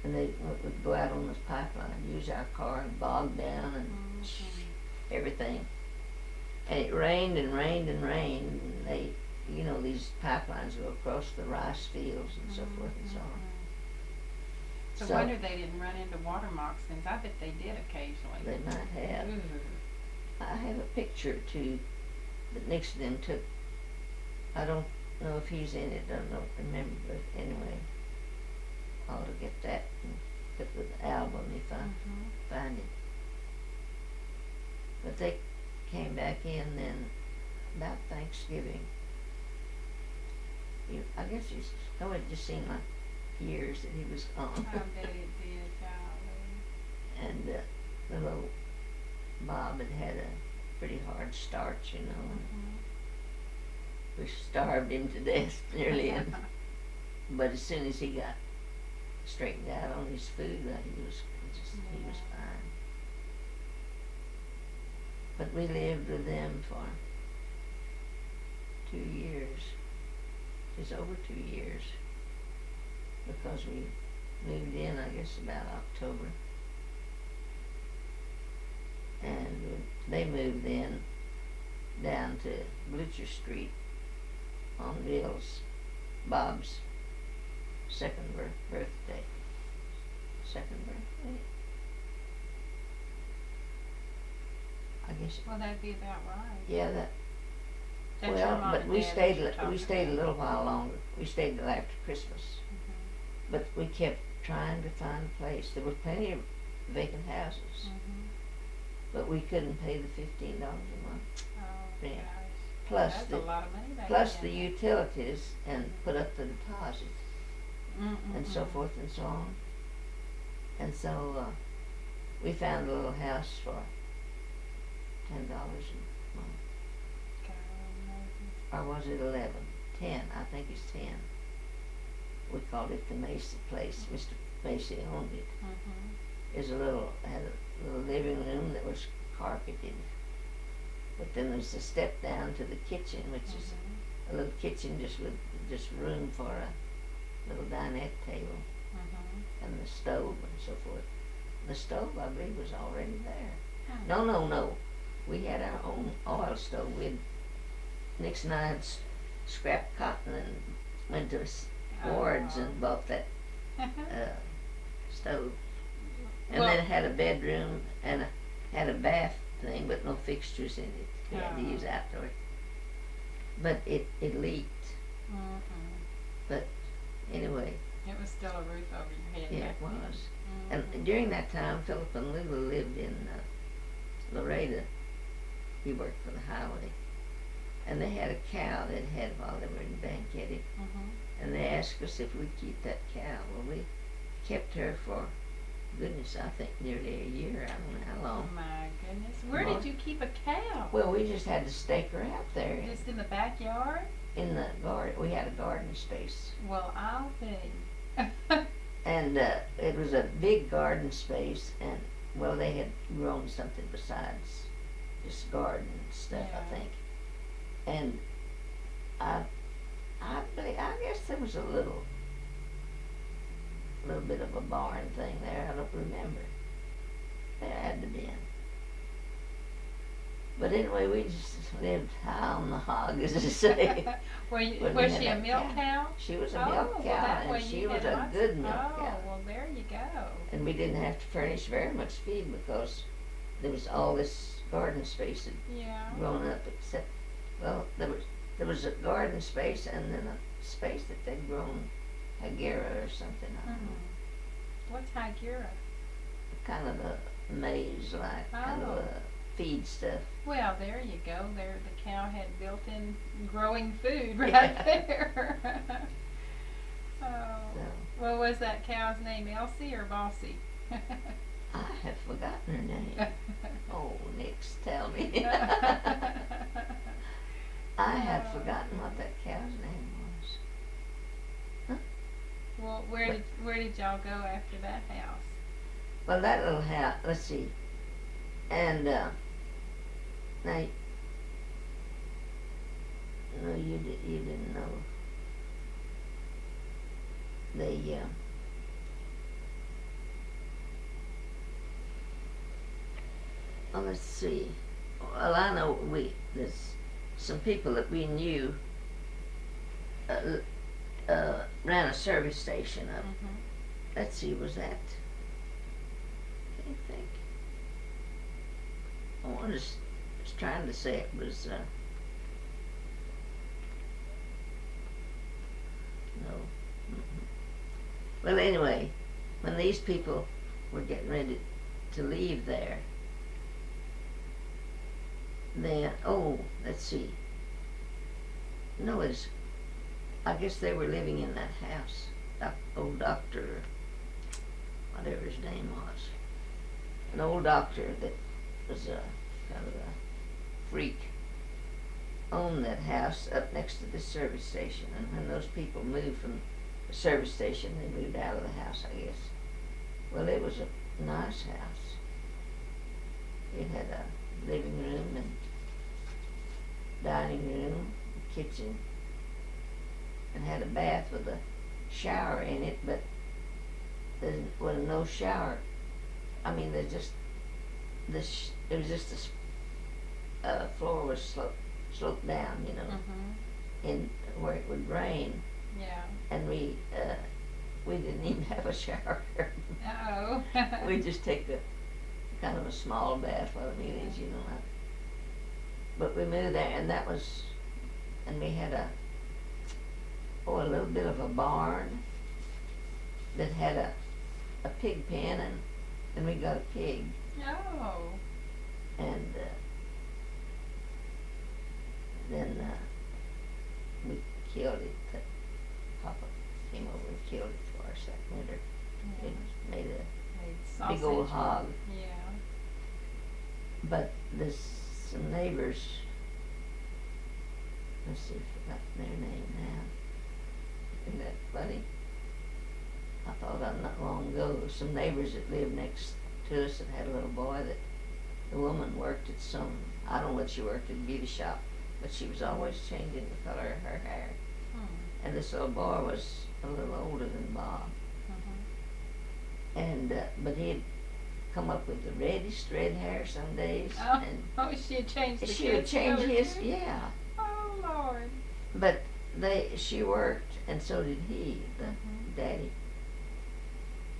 and they would go out on this pipeline, use our car and bog down and everything. And it rained and rained and rained, and they, you know, these pipelines go across the rice fields and so forth and so on. So I wonder they didn't run into water moccasins. I bet they did occasionally. They might have. I have a picture or two that Nixon then took. I don't know if he's in it, I don't remember, but anyway, I ought to get that and put it with the album if I find it. But they came back in then about Thanksgiving. I guess it just seemed like years that he was gone. I bet it did, golly. And the little Bob had a pretty hard start, you know. We starved him to death nearly, but as soon as he got straightened out on his food, he was fine. But we lived with them for 2 years, just over 2 years, because we moved in, I guess, about October. And they moved in down to Blucher Street on Bob's second birthday. I guess. Well, that'd be about right. Yeah, that. That's Well, but we stayed a little while longer. We stayed till after Christmas. But we kept trying to find a place. There were plenty of vacant houses, but we couldn't pay the $15 a month rent. Plus that's a lot of money back plus then. the utilities and put up the deposit and so forth and so on. And so we found a little house for $10 a month. Or was it 11? 10, I think it's 10. We called it the Macy place. Mr. Macy owned it. Had a little living room that was carpeted. But then there's a step down to the kitchen, which is a little kitchen just with just room for a little dinette table and the stove and so forth. The stove, I believe, was already there. No. We had our own oil stove. Nix and I had scrapped cotton and went to Ward's and bought that stove. And then it had a bedroom and had a bath thing, but no fixtures in it. We had to use outdoors. But it leaked. But anyway. It was still a roof over your head. Yeah, it was. And during that time, Philip and Lulu lived in Laredo. He worked for the highway. And they had a cow they'd had while they were in Banquetti. And they asked us if we'd keep that cow. Well, we kept her for, goodness, I think nearly a year. I don't know how long. Oh my goodness. Where did you keep a cow? Well, we just had to stake her out there. Just in the backyard? In the garden. We had a garden space. Well, I'll bet. And it was a big garden space, and, well, they had grown something besides just garden stuff, I think. And I guess there was a little bit of a barn thing there. I don't remember. There had to be. But anyway, we just lived high on the hog, as they say. Was she a milk cow? She was a milk cow, and she was a good milk cow. Oh, well, there you go. And we didn't have to furnish very much feed because there was all this garden space had grown up, except, well, there was a garden space and then a space that they'd grown Hagera or something. I don't know. What's Hagera? Kind of a maze-like, kind of a feed stuff. Well, there you go. There, the cow had built-in growing food right there. Well, was that cow's name Elsie or Bossy? I have forgotten her name. Oh, Nix, tell me. I y'all go after that house? Well, that little house, let's see. And, now, no, you didn't know. They, well, let's see. Well, I know there's some people that we knew ran a service station up. Mm-hmm. Let's see, was that? Can't think. I was trying to say it was. No. Mm-mm. Well, anyway, when these people were getting ready to leave there, then let's see. No, I guess they were living in that house. Old doctor, whatever his name was, an old doctor that was a kind of a freak, owned that house up next to the service station. And when those people moved from the service station, they moved out of the house, I guess. Well, it was a nice house. It had a living room and dining room, kitchen, and had a bath with a shower in it, but there was no shower. I mean, it was just the floor was sloped down, Mm-hmm. in where it would rain, Yeah. and we didn't even have a shower. Uh-oh. We just take a kind of a small bath while the meetings, But we moved there, and we had a little bit of a barn that had a pig pen, and we got a pig, Oh. and then we killed it. Papa came over and killed it for us that winter. Yeah. It made a Sausage. big old hog. Yeah. But there's some neighbors, let's see, I forgot their name now. Isn't that funny? I thought of not long ago, there was some neighbors that lived next to us that had a little boy that the woman worked at I don't know what she worked at, a beauty shop, but she was always changing the color of her hair. Hmm. And this little boy was a little older than Bob. Mm-hmm. And, but he'd come up with the reddest red hair some days. Oh, And she had changed the she would kid's change color his, too? yeah. Oh, Lord. But she worked, and so did he, the Mhm. daddy.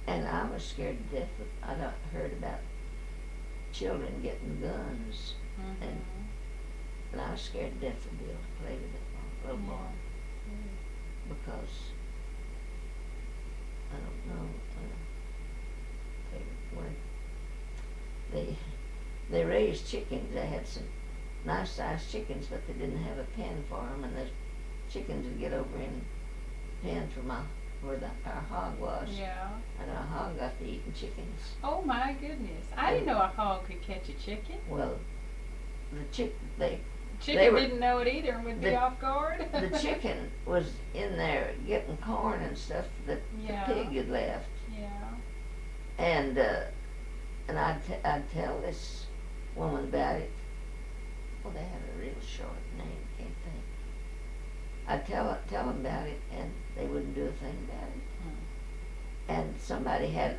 And I was scared to death. I heard about children getting guns, Mm-hmm. and I was scared to death to be able to play with that little boy, because I don't know. They raised chickens. They had some nice sized chickens, but they didn't have a pen for them, and the chickens would get over in the pen where our hog was, Yeah. and our hog got to eating chickens. Oh, my goodness. I didn't know a hog could catch a chicken. Well, Chicken They were- didn't know it either and would be the- off guard. the chicken was in there getting corn and stuff that Yeah. the pig had left, Yeah. and I'd tell this woman about it. Well, they had a real short name, can't think. I'd tell them about it, and they wouldn't do a thing about it. And somebody had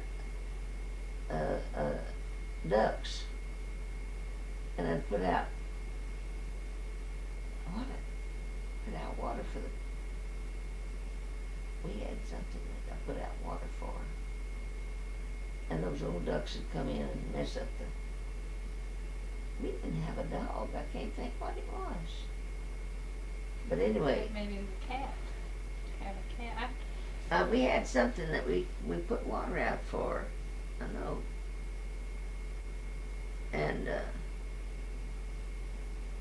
ducks, and I'd put out water for the. We had something that I put out water for, and those old ducks would come in and mess up the. We didn't have a dog. I can't think what it was. But anyway, Maybe it was a cat. Have a cat. we had something that we put water out for. I know. And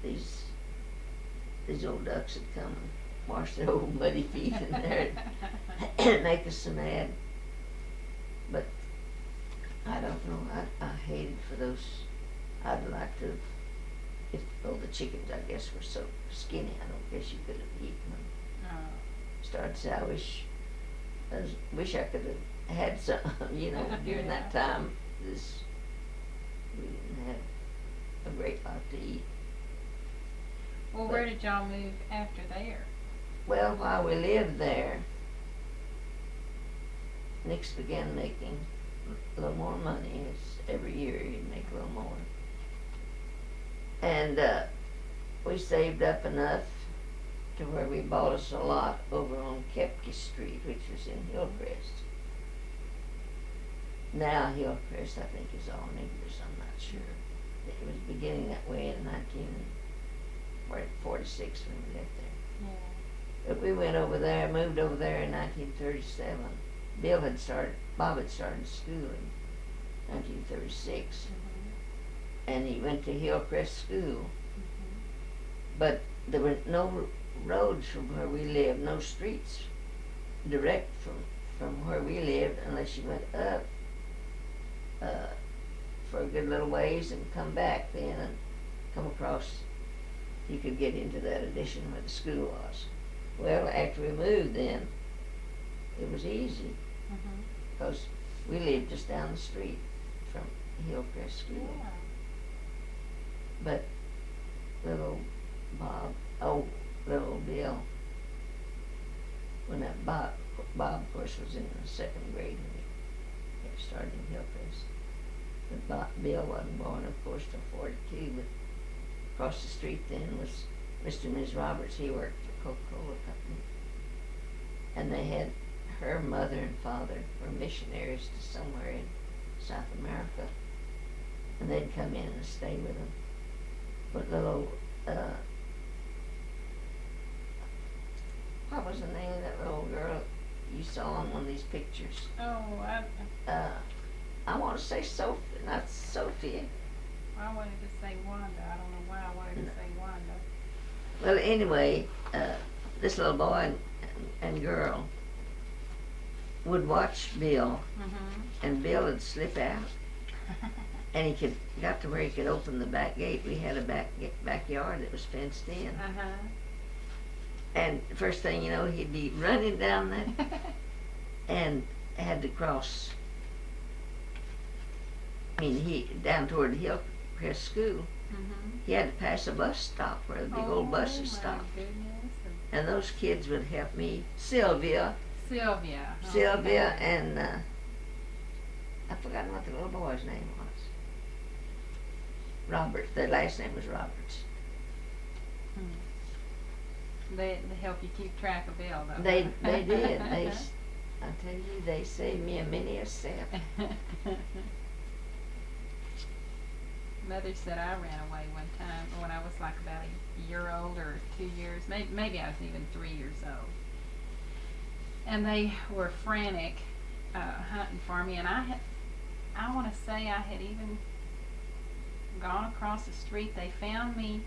these old ducks would come and wash their old muddy feet in there and make us so mad. But I don't know. I hated for those. I'd like to. The chickens, I guess, were so skinny. I don't guess you could have eaten them. Oh. Started to say, I wish I could have had some, during that Yeah. time, we didn't have a great lot to eat. Well, where did y'all move after there? Well, while we lived there, Nick's began making a little more money. Every year he'd make a little more. And we saved up enough to where we bought us a lot over on Kepke Street, which was in Hillcrest. Now Hillcrest, I think, is all niggers. I'm not sure. It was beginning that way in 1946 when we left there. Yeah. But we went over there, moved over there in 1937. Bob had started school in 1936, and he went to Hillcrest School. Mm-hmm. But there were no roads from where we lived, no streets direct from where we lived, unless you went up for a good little ways and come back then and come across. You could get into that addition where the school was. Well, after we moved then, it was easy, because we lived just down the street from Hillcrest School. Yeah. But little Bill, when that Bob, of course, was in the second grade when he had started in Hillcrest. But Bill wasn't born, of course, till 42, but across the street then was Mr. and Ms. Roberts. He worked for Coca-Cola Company. And they had, her mother and father were missionaries to somewhere in South America. And they'd come in and stay with them. But little, what was the name of that little girl you saw on one of these pictures? Oh, I want to say Sophie, not Sophia. I wanted to say Wanda. I don't know why I wanted to say Wanda. Well, anyway, this little boy and girl would watch Bill, and Bill would slip out, and he got to where he could open the back gate. We had a backyard that was fenced in, and the first thing you know, he'd be running down that, and had to cross. Down toward the Hillcrest School. He had to pass a bus stop where the big old buses stopped. And those kids would help me. Sylvia, and I've forgotten what the little boy's name was. Robert. Their last name was Roberts. They help you keep track of Bill, though. They did. I tell you, they saved me many a step. Mother said I ran away one time when I was like about a year old or 2 years. Maybe I was even 3 years old. And they were frantic hunting for me. And I want to say I had even gone across the street. They found me.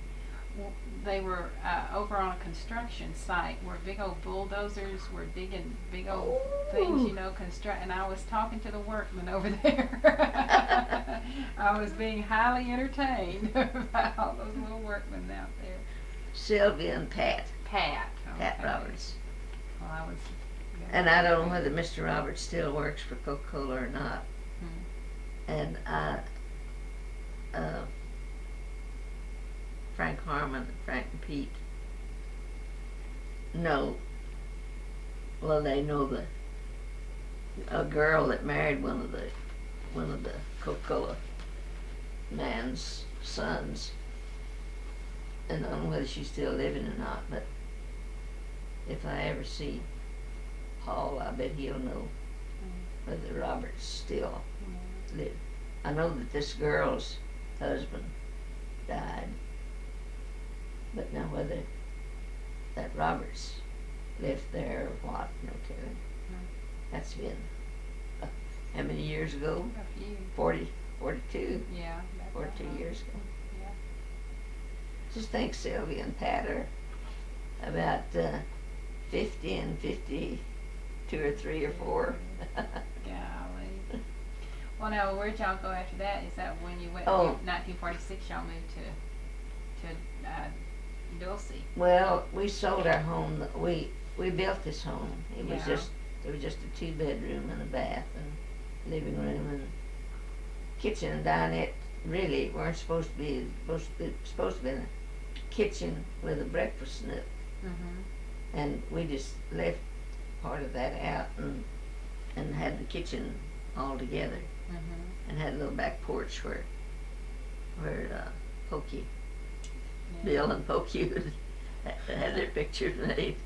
They were over on a construction site where big old bulldozers were digging big old things, and I was talking to the workmen over there. I was being highly entertained about all those little workmen out there. Sylvia and Pat. Pat Roberts. Well, I was. And I don't know whether Mr. Roberts still works for Coca-Cola or not. And Frank Harmon, Frank and Pete know. Well, they know a girl that married one of the Coca-Cola man's sons, and I don't know whether she's still living or not. But if I ever see Paul, I bet he'll know whether Roberts still live. I know that this girl's husband died. But now whether that Roberts lived there or what, no telling. That's been, how many years ago? A few. 42. Yeah. 42 years ago. Yeah. Just think Sylvia and Pat are about 50 and 52 or 3 or 4. Golly. Well, now, where'd y'all go after that? Is that when you went, 1946, y'all moved to Dulce? Well, we sold our home. We built this home. It was just There was just a 2-bedroom and a bath and living room and kitchen and dinette. Really weren't supposed to be a kitchen with a breakfast nook. And we just left part of that out and had the kitchen all together. And had a little back porch where Pokey, Bill and Pokey would had their pictures made.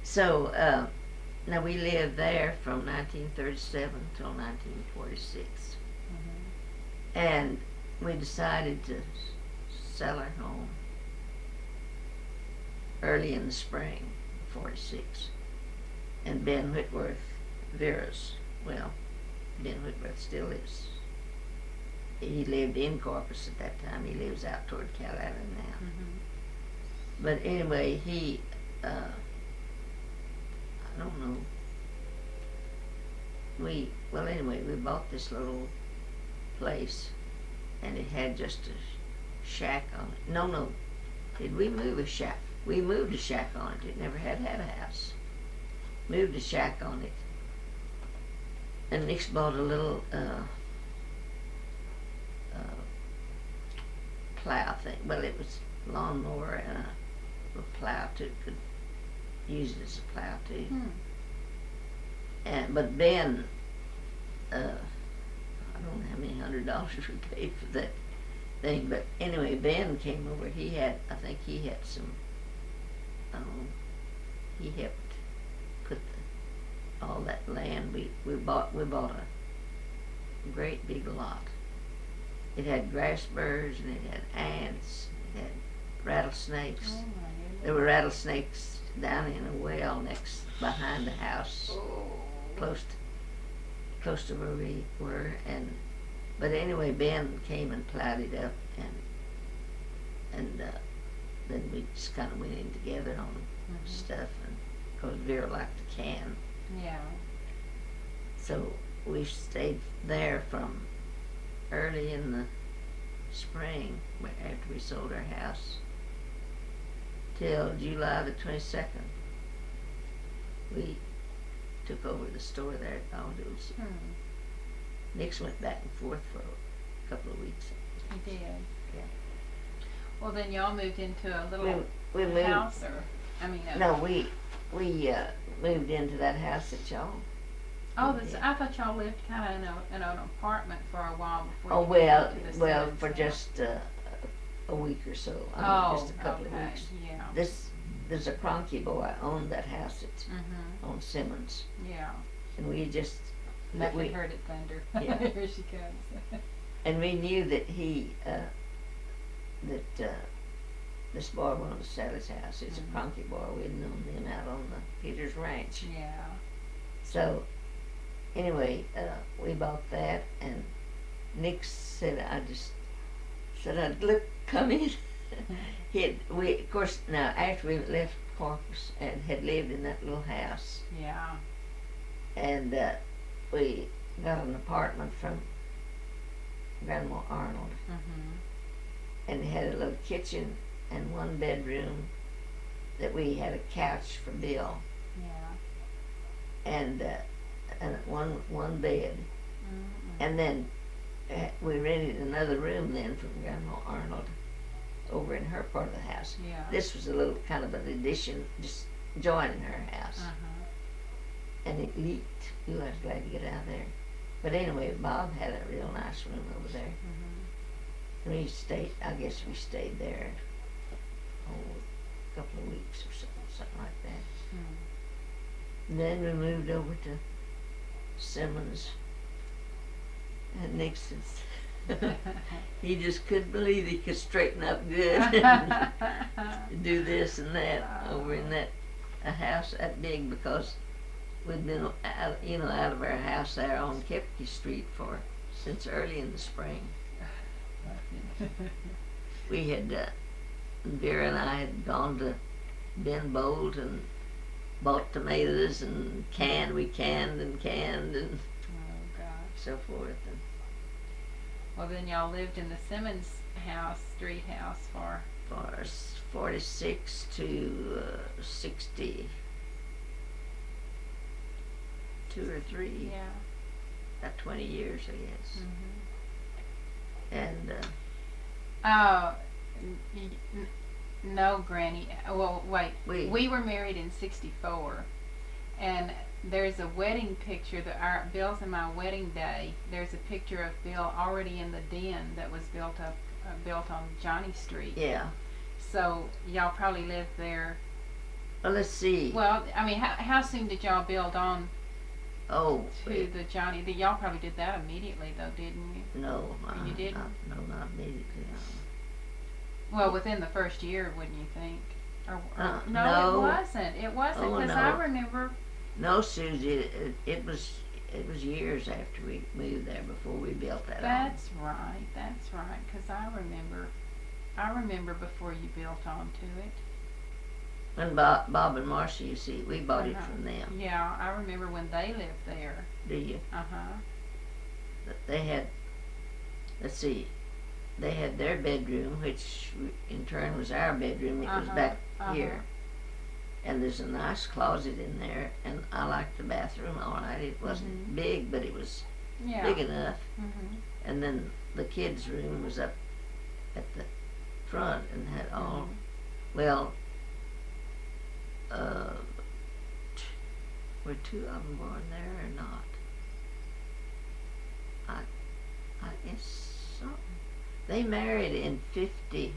So now we lived there from 1937 till 1946. And we decided to sell our home early in the spring, 46. And Ben Whitworth, Vera's, well, Ben Whitworth still is. He lived in Corpus at that time. He lives out toward Calada now. But anyway, he, I don't know. We bought this little place, and it had just a shack on it. No. Did we move a shack? We moved a shack on it. It never had a house. Moved a shack on it. And Nick's bought a little plow thing. Well, it was a lawnmower and a plow too. Could use it as a plow too. But Ben, I don't know how many $100 we paid for that thing. But anyway, Ben came over. I think he had some. He helped put all that land. We bought a great big lot. It had grass burrs and it had ants. It had rattlesnakes. Oh my goodness. There were rattlesnakes down in a well behind the house, close to where we were. But anyway, Ben came and plowed it up, and then we just kind of went in together on stuff, and because Vera liked to can. Yeah. So we stayed there from early in the spring after we sold our house till July the 22nd. We took over the store there at Baldwin's. Nix went back and forth for a couple of weeks. He did. Yeah. Well, then y'all moved into a little we moved, house, or no, we moved into that house that y'all. Oh, I thought y'all lived kind of in an apartment for a while before. Oh, you well, moved to the well, Simmons for house. just a week or so. Just a couple of weeks. Yeah. There's a Cronky boy owned that house on Simmons, Yeah. and we just Nothing heard it thunder. Yeah. Here she comes. and we knew that this boy wanted to sell his house. It's a Cronky boy. We'd known him out on the Peters Ranch. Yeah. So anyway, we bought that, and Nick said I'd come in. Of course, now after we left Corpus and had lived in that little house, Yeah. and we got an apartment from Grandma Arnold, and it had a little kitchen and one bedroom that we had a couch for Bill, Yeah. and one bed, and then we rented another room then from Grandma Arnold over in her part of the house. Yeah. This was a little kind of an addition, just joining her house. And it leaked. I was glad to get out of there. But anyway, Bob had a real nice room over there. And we stayed there a couple of weeks or something like that. And then we moved over to Simmons. And Nixon's. He just couldn't believe he could straighten up good and do this and that over in a house that big, because we'd been out of our house there on Kepke Street since early in the spring. We had Vera and I had gone to Ben Bolt and bought tomatoes and we canned and Oh gosh. so forth. Well, then y'all lived in the Simmons house, street house, for 46 to 60. 2 or 3. Yeah. About 20 years, I guess. And Oh, no, Granny. Well, wait. we were married in '64, and there's a wedding picture that Bill's and my wedding day. There's a picture of Bill already in the den that was built on Johnny Street. yeah. So y'all probably lived there. Well, let's see. Well, I mean, how soon did y'all build on Oh, to the Johnny? Y'all probably did that immediately, though, didn't you? no, You didn't? not immediately. Well, within the first year, wouldn't you think? Or no, no. it wasn't. It wasn't Oh, because no. I remember. No, Susie, it was years after we moved there before we built that home. That's right. That's right. Because I remember before you built onto it. When Bob and Marcy, you see, we bought it from them. Yeah, I remember when they lived there. Do you? They had, let's see, they had their bedroom, which in turn was our bedroom. It was back here. And there's a nice closet in there, and I liked the bathroom all right. It wasn't big, but it was big enough. And then the kids' room was up at the front and had all, well, were 2 of them born there or not? I guess so. They married in 53.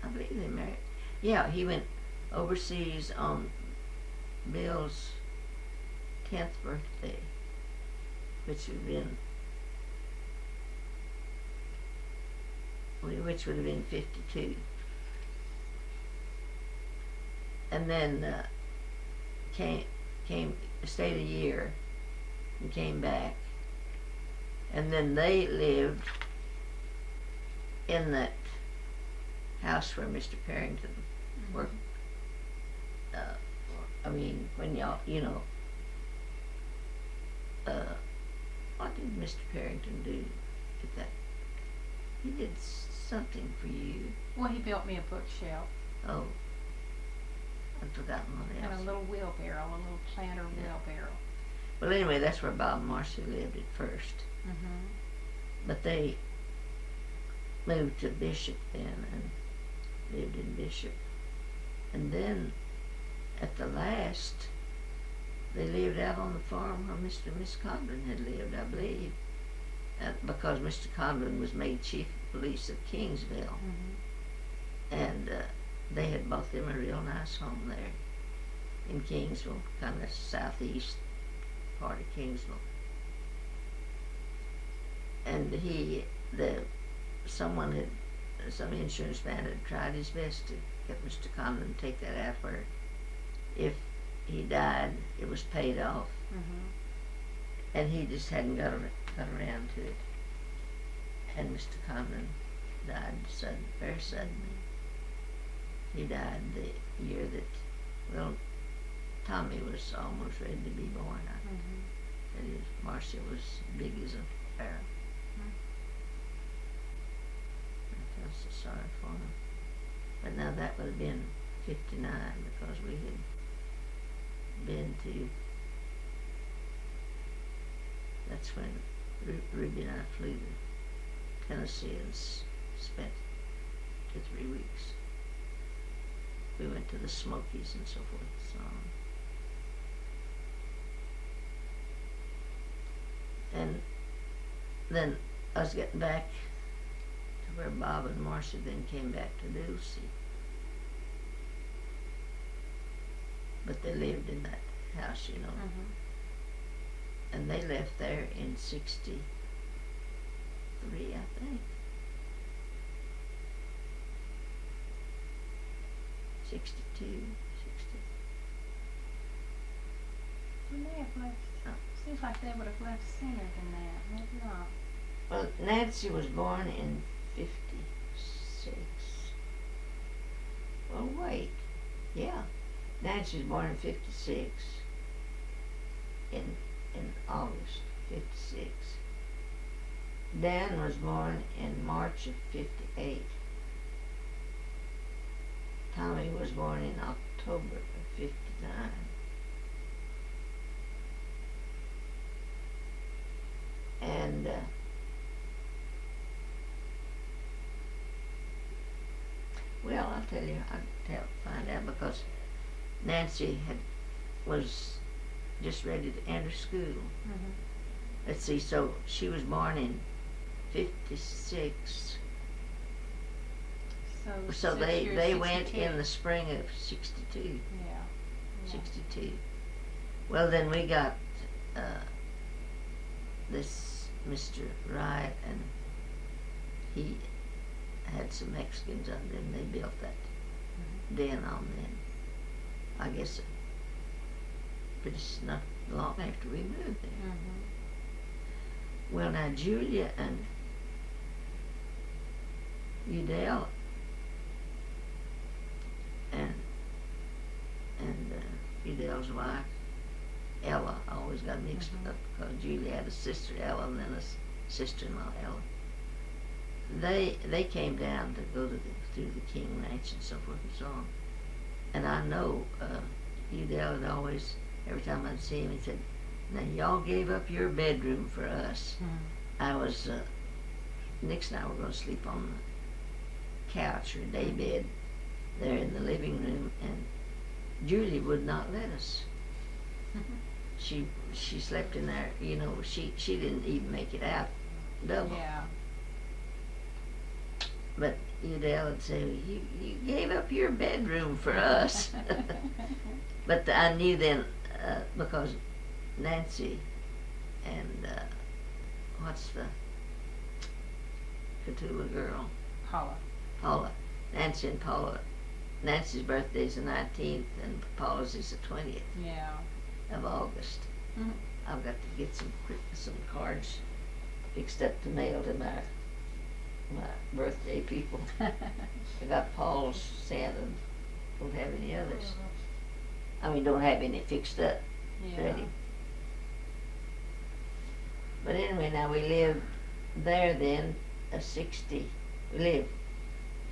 I believe they married. Yeah, he went overseas on Bill's 10th birthday, which would have been 52. And then stayed a year and came back. And then they lived in that house where Mr. Parrington worked. I mean, when y'all, what did Mr. Parrington do at that? He did something for you. Well, he built me a bookshelf. Oh, I've forgotten what else. And a little wheelbarrow, a little planter wheelbarrow. Well, anyway, that's where Bob and Marcy lived at first. But they moved to Bishop then and lived in Bishop. And then at the last, they lived out on the farm where Mr. and Miss Condon had lived, I believe. Because Mr. Condon was made chief of police of Kingsville. And they had bought them a real nice home there in Kingsville, kind of southeast part of Kingsville. And some insurance man had tried his best to get Mr. Condon to take that out where if he died, it was paid off. And he just hadn't got around to it. And Mr. Condon died very suddenly. He died the year that, Tommy was almost ready to be born. That is, Marcia was big as a bear. I felt so sorry for him. But now that would have been 59 because we had been to, that's when Ruby and I flew to Tennessee and spent 2 or 3 weeks. We went to the Smokies and so forth. So. And then I was getting back to where Bob and Marcia then came back to Lucy. But they lived in that house, And they left there in 63, I think. 62, 60. We may have left. Seems like they would have left sooner than that. Maybe not. Well, Nancy was born in 56. Well, wait. Yeah. Nancy was born in 56. In August 56. Dan was born in March of 58. Tommy was born in October of 59. And well, I'll tell you, find out because Nancy was just ready to enter school. Mm-hmm. Let's see, so she was born in 56. So they went 62. in the spring of 62. Yeah. 62. Well, then we got this Mr. Wright, and he had some Mexicans under him. They built that den on then. I guess but it's not long after we moved there. Mm-hmm. Well, now Julia and Udell and Udell's wife Ella, I always got mixed up because Julia had a sister Ella and then a sister-in-law Ella. They came down to go to through the King Ranch and so forth and so on. And I know Udell had always, every time I'd see him, he said, "Now y'all gave up your bedroom for us." I was Nix and I were going to sleep on the couch or day bed there in the living room, and Julie would not let us. She slept in there, you know. She didn't even make it out double. Yeah. But Udell would say, you gave up your bedroom for us. But I knew then because Nancy and what's the Catula girl? Paula. Nancy and Paula. Nancy's birthday's the 19th and Paula's is the 20th. Yeah. Of August. Mm-hmm. I've got to get some cards fixed up to mail to my birthday people. I got Paul's sent and don't have any others. I mean, don't have any fixed up, ready. But anyway, now we lived there then, we lived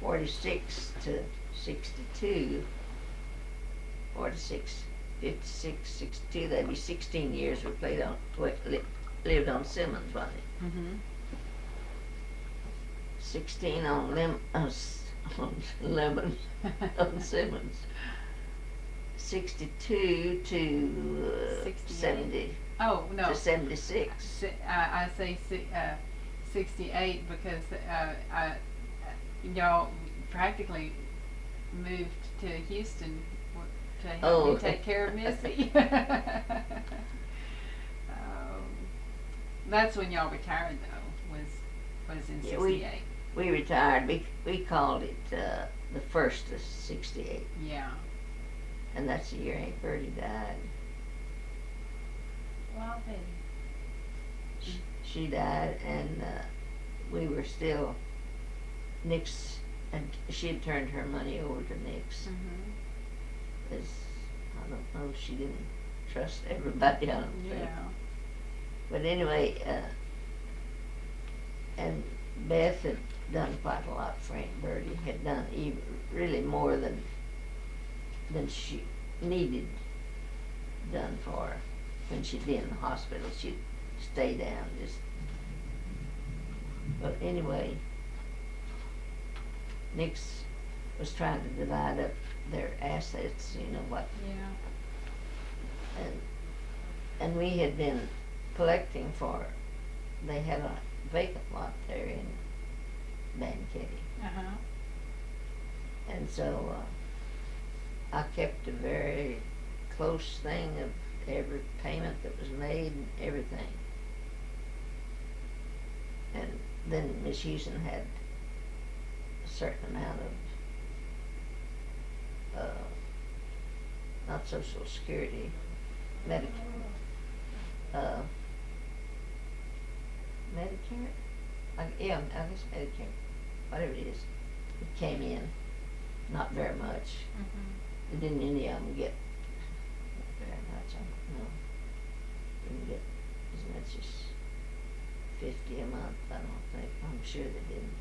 46 to 62, 46, 56, 62, that'd be 16 years we lived on Simmons, wasn't it? Mm-hmm. 16 on Lemon, on Simmons. 62 to 70. Oh, no. To 76. I say 68 because y'all practically moved to Houston to help me take care of Missy. That's when y'all retired, though, was in 68. We retired. We called it the first of 68. Yeah. And that's the year Aunt Bertie died. Well, then. She died, and we were still, Nix, and she had turned her money over to Nix. Because, I don't know, she didn't trust everybody, I don't think. But anyway, and Beth had done quite a lot for Aunt Bertie, had done even really more than she needed done for her. When she'd be in the hospital, she'd stay down just. But anyway, Nix was trying to divide up their assets, you know what. Yeah. And we had been collecting for, they had a vacant lot there in Banquetti. And so I kept a very close thing of every payment that was made and everything. And then Miss Houston had a certain amount of not Social Security, Medicare. I guess Medicare, whatever it is. It came in, not very much. Didn't any of them get very much? I don't know. Didn't get as much as $50 a month, I don't think. I'm sure they didn't.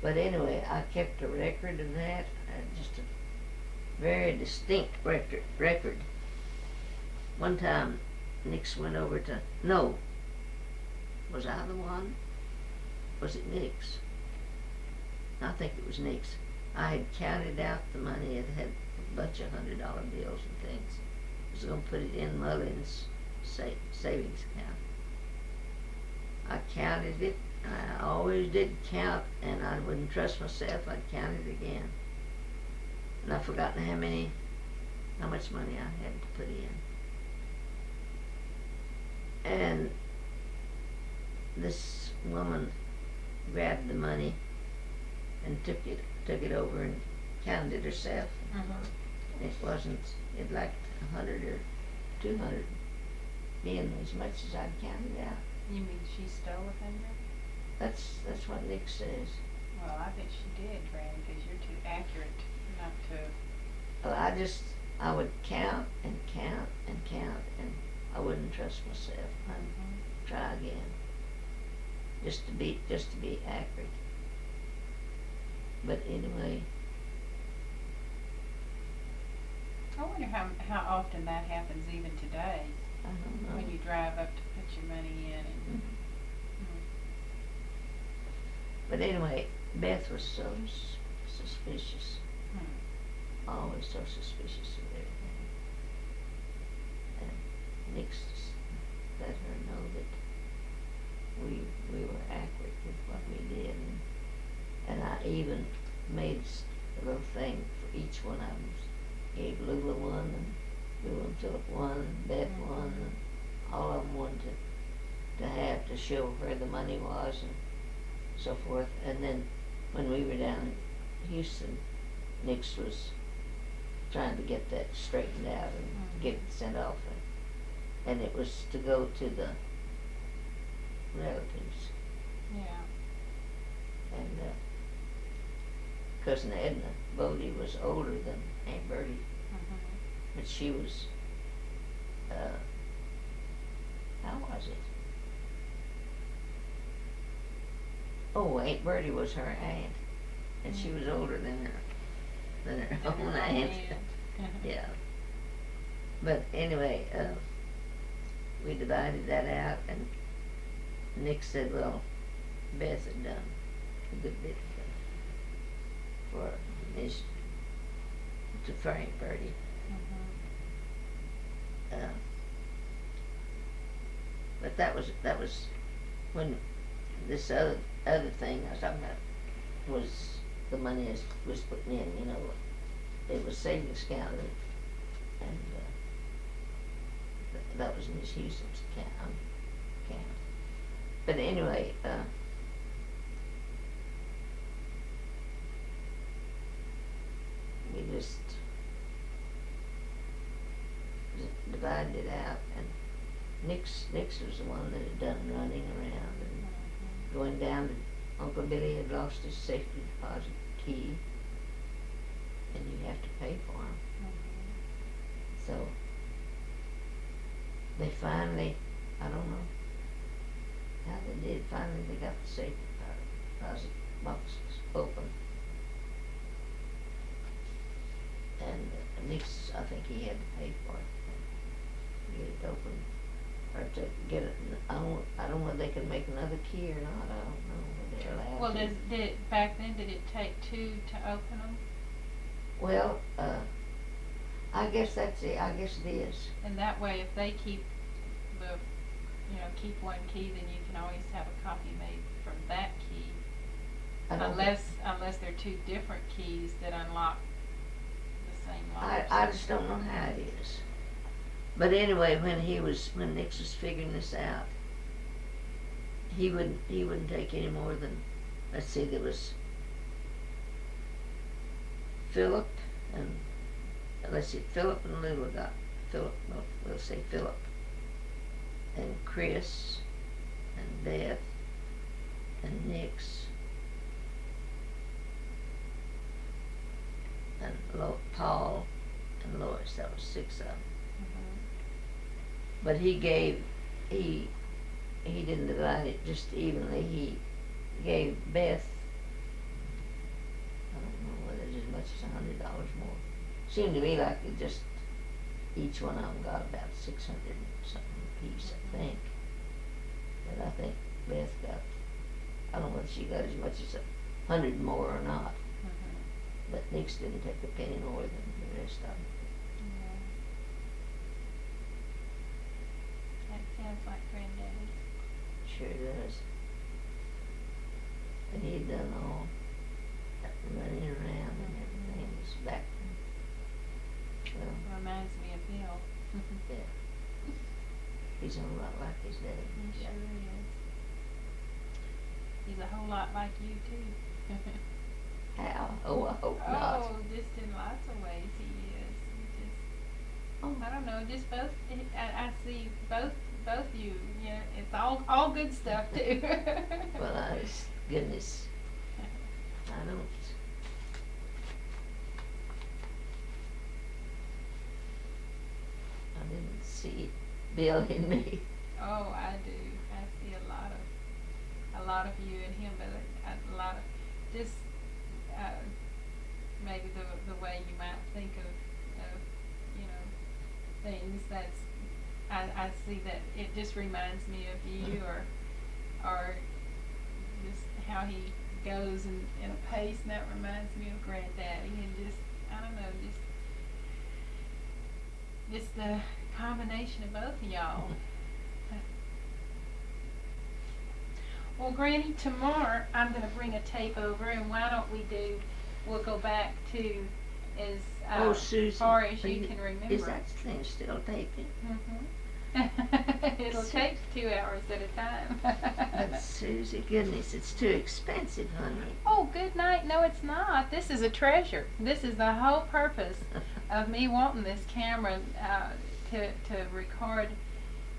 But anyway, I kept a record of that, just a very distinct record. One time, Nix went over to, no, was I the one? Was it Nix? I think it was Nix. I had counted out the money. It had a bunch of $100 bills and things. I was going to put it in Mullins' savings account. I counted it. I always did count, and I wouldn't trust myself. I'd count it again. And I've forgotten how much money I had to put in. And this woman grabbed the money and took it over and counted it herself. It wasn't, it lacked 100 or 200 being as much as I'd counted out. You mean she stole 100? That's what Nick says. Well, I think she did, Granny, because you're too accurate not to. Well, I would count and count and count, and I wouldn't trust myself. I'd try again, just to be accurate. But anyway, I wonder how often that happens even today. I don't know. When you drive up to put your money in. And, But anyway, Beth was so suspicious. Always so suspicious of everything. And Nick let her know that we were accurate with what we did. And I even made a little thing for each one of them. Gave Lula one, and Lula and Philip one, and Beth one, and all of them wanted to have to show where the money was and so forth. And then when we were down in Houston, Nix was trying to get that straightened out and get it sent off, and it was to go to the relatives. Yeah. And Cousin Edna Bodie was older than Aunt Bertie, but she was, how was it? Oh, Aunt Bertie was her aunt, and she was older than her own aunt. Yeah. But anyway, we divided that out, and Nick said, well, Beth had done a good bit for Aunt Bertie. But that was when this other thing I was talking about was the money was putting in, you know, it was savings account, and that was Miss Houston's account. But anyway, we just divided it out, and Nix was the one that had done running around and going down to Uncle Billy had lost his safety deposit key, and you have to pay for him. So they finally, I don't know how they did, finally they got the safety deposit boxes open. And Nix, I think he had to pay for it to get it open, or to get it. I don't know if they can make another key or not. I don't know if they're allowed. Well, to. did it back then? Did it take two to open them? Well, I guess that's it. I guess it is. And that way, if they keep one key, then you can always have a copy made from that key. Unless they're two different keys that unlock the same lock. I just don't know how it is. But anyway, when Nix was figuring this out, he wouldn't take any more than, let's see, there was Philip and Philip and Lula got Philip. Well, we'll say Philip and Chris and Beth and Nix and Paul and Lois. That was 6 of them. But he he didn't divide it just evenly. He gave Beth, I don't know whether it's as much as $100 more. Seemed to me like it just each one of them got about 600 something apiece, I think. But I think Beth got, I don't know if she got as much as 100 more or not. But Nix didn't take a penny more than the rest of them. Yeah. That sounds like Granddaddy. Sure does. And he'd done all that running around and everything was back. Well, Reminds me of Bill. yeah. He's a whole lot like his dad. He sure is. He's a whole lot like you too. How? Oh, I hope not. Oh, just in lots of ways he is. He just, Oh. I don't know, just both. I see both you. Yeah, it's all good stuff too. Well, goodness, I don't. I didn't see Bill in me. Oh, I do. I see a lot of you in him, but a lot of just maybe the way you might think of things. That's I see that it just reminds me of you, or just how he goes in a pace, and that reminds me of Granddaddy, and just I don't know, just the combination of both of y'all. Well, Granny, tomorrow I'm going to bring a tape over, and why don't we'll go back to as Susie, far as you can remember. Is that thing still taping? It'll take 2 hours at a time. But Susie, goodness, it's too expensive, honey. Oh, good night. No, it's not. This is a treasure. This is the whole purpose of me wanting this camera to record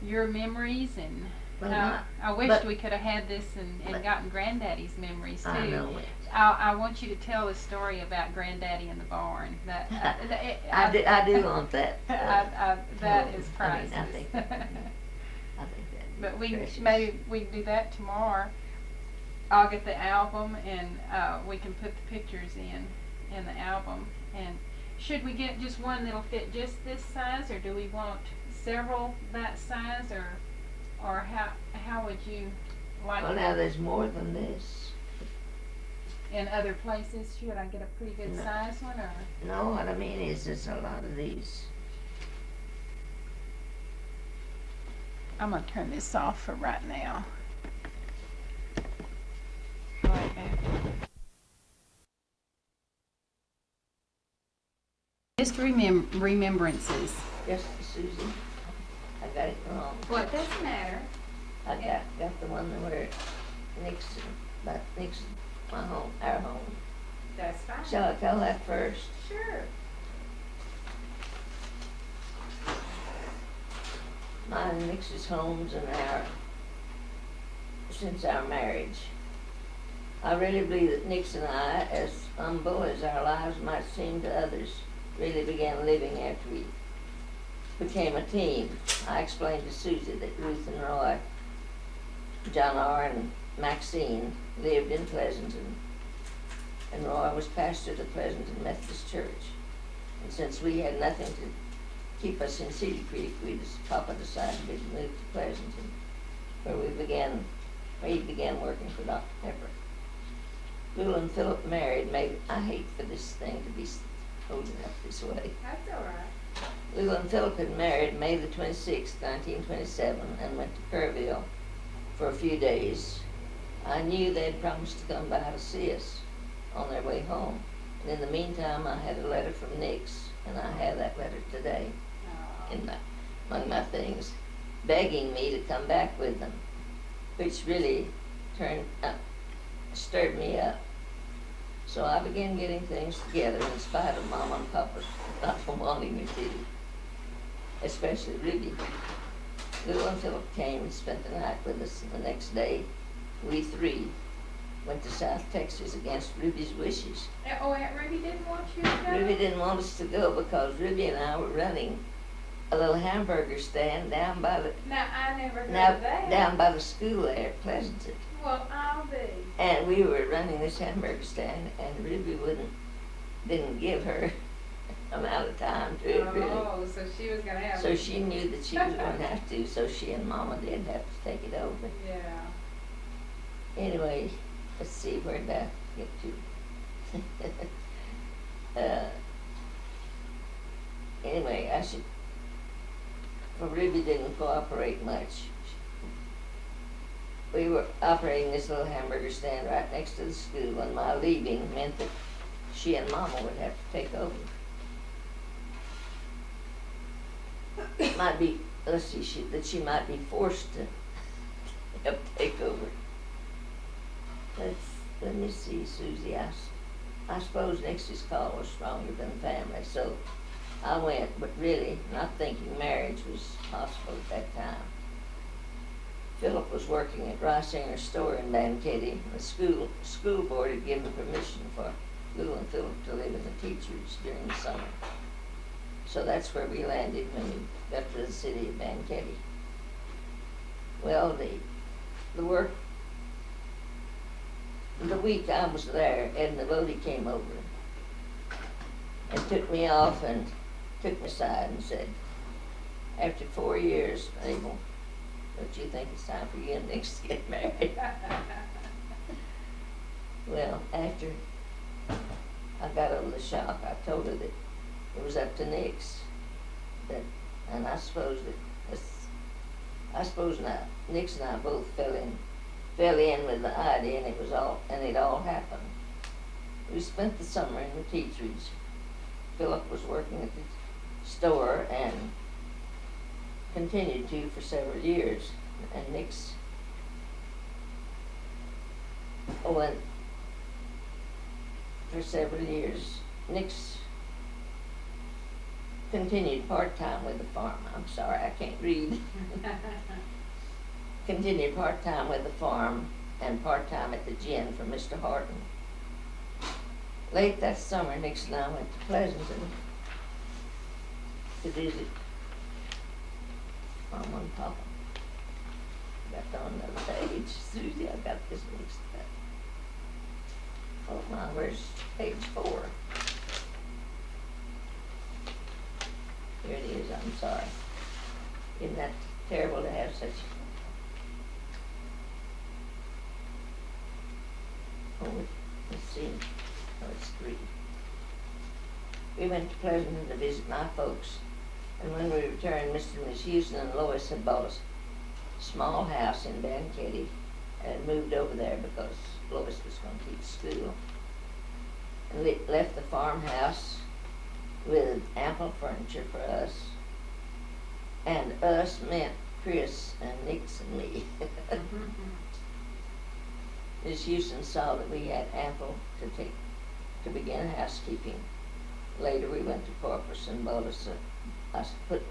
your memories, and I wished we could have had this and gotten Granddaddy's memories too. I know it. I want you to tell the story about Granddaddy in the barn. That I do want that. That is priceless. I think that. But precious. maybe we can do that tomorrow. I'll get the album, and we can put the pictures in the album. And should we get just one that'll fit just this size, or do we want several that size, or how would you like? Well, now there's more than this. In other places, should I get a pretty good size one, or? No, what I mean is there's a lot of these. I'm gonna turn this off for right now. Right there. Just remembrances. Yes, Susie. I got it wrong. Well, it doesn't matter. I got the one where Nixon, my home, our home. That's fine. Shall I tell that first? Sure. Mine and Nix's homes and since our marriage. I really believe that Nix and I, as humble as our lives might seem to others, really began living after we became a team. I explained to Susie that Ruth and Roy, John R. and Maxine lived in Pleasanton, and Roy was pastor of the Pleasanton Methodist Church. And since we had nothing to keep us in Cedar Creek, Papa decided we'd move to Pleasanton, where he began working for Dr. Pepper. Lou and Philip married. I hate for this thing to be holding up this way. That's all right. Lou and Philip had married May the 26th, 1927, and went to Kerrville for a few days. I knew they'd promised to come by to see us on their way home. And in the meantime, I had a letter from Nix, and I have that letter today among my things, begging me to come back with them, which really stirred me up. So I began getting things together in spite of Mama and Papa not wanting me to, especially Ruby. Lou and Philip came and spent the night with us, and the next day, we three went to South Texas against Ruby's wishes. Oh, Aunt Ruby didn't want you to go? Ruby didn't want us to go because Ruby and I were running a little hamburger stand down by the Now, I never heard now of that. down by the school there at Pleasanton. Well, I'll be. And we were running this hamburger stand, and Ruby didn't give her amount of time to it, really. Oh, so she was going to have So she knew that she was going to have to, so she and Mama did have to take it over. Yeah. Anyway, let's see, where did I get to? Anyway, well, Ruby didn't cooperate much. We were operating this little hamburger stand right next to the school, and my leaving meant that she and Mama would have to take over. It might be, let's see, that she might be forced to help take over. Let me see, Susie. I suppose Nixie's call was stronger than family, so I went, but really not thinking marriage was possible at that time. Philip was working at Reisinger's store in Banquetti. The school board had given permission for Lou and Philip to live in the teachers during the summer. So that's where we landed when we got to the city of Banquetti. Well, the week I was there, Edna Bodie came over and took me off and took me aside and said, after 4 years, Mabel, don't you think it's time for you and Nix to get married? Well, after I got over the shock, I told her that it was up to Nix. And I suppose now Nix and I both fell in with the idea, and it all happened. We spent the summer in the teacheries. Philip was working at the store and continued to for several years, and Nix went for several years. Nix continued part-time with the farm. I'm sorry, I can't read. Continued part-time with the farm and part-time at the gin for Mr. Horton. Late that summer, Nix and I went to Pleasanton to visit Mama and Papa. Got on another page. Susie, I got this mixed up. Oh my, where's page 4? Here it is, I'm sorry. Isn't that terrible to have such... Oh, let's see. Oh, it's 3. We went to Pleasanton to visit my folks, and when we returned, Mr. and Miss Houston and Lois had bought a small house in Banquetti and moved over there because Lois was going to teach school. And left the farmhouse with ample furniture for us. And us meant Chris and Nix and me. Miss Houston saw that we had ample to begin housekeeping. Later we went to Corpus and bought us I put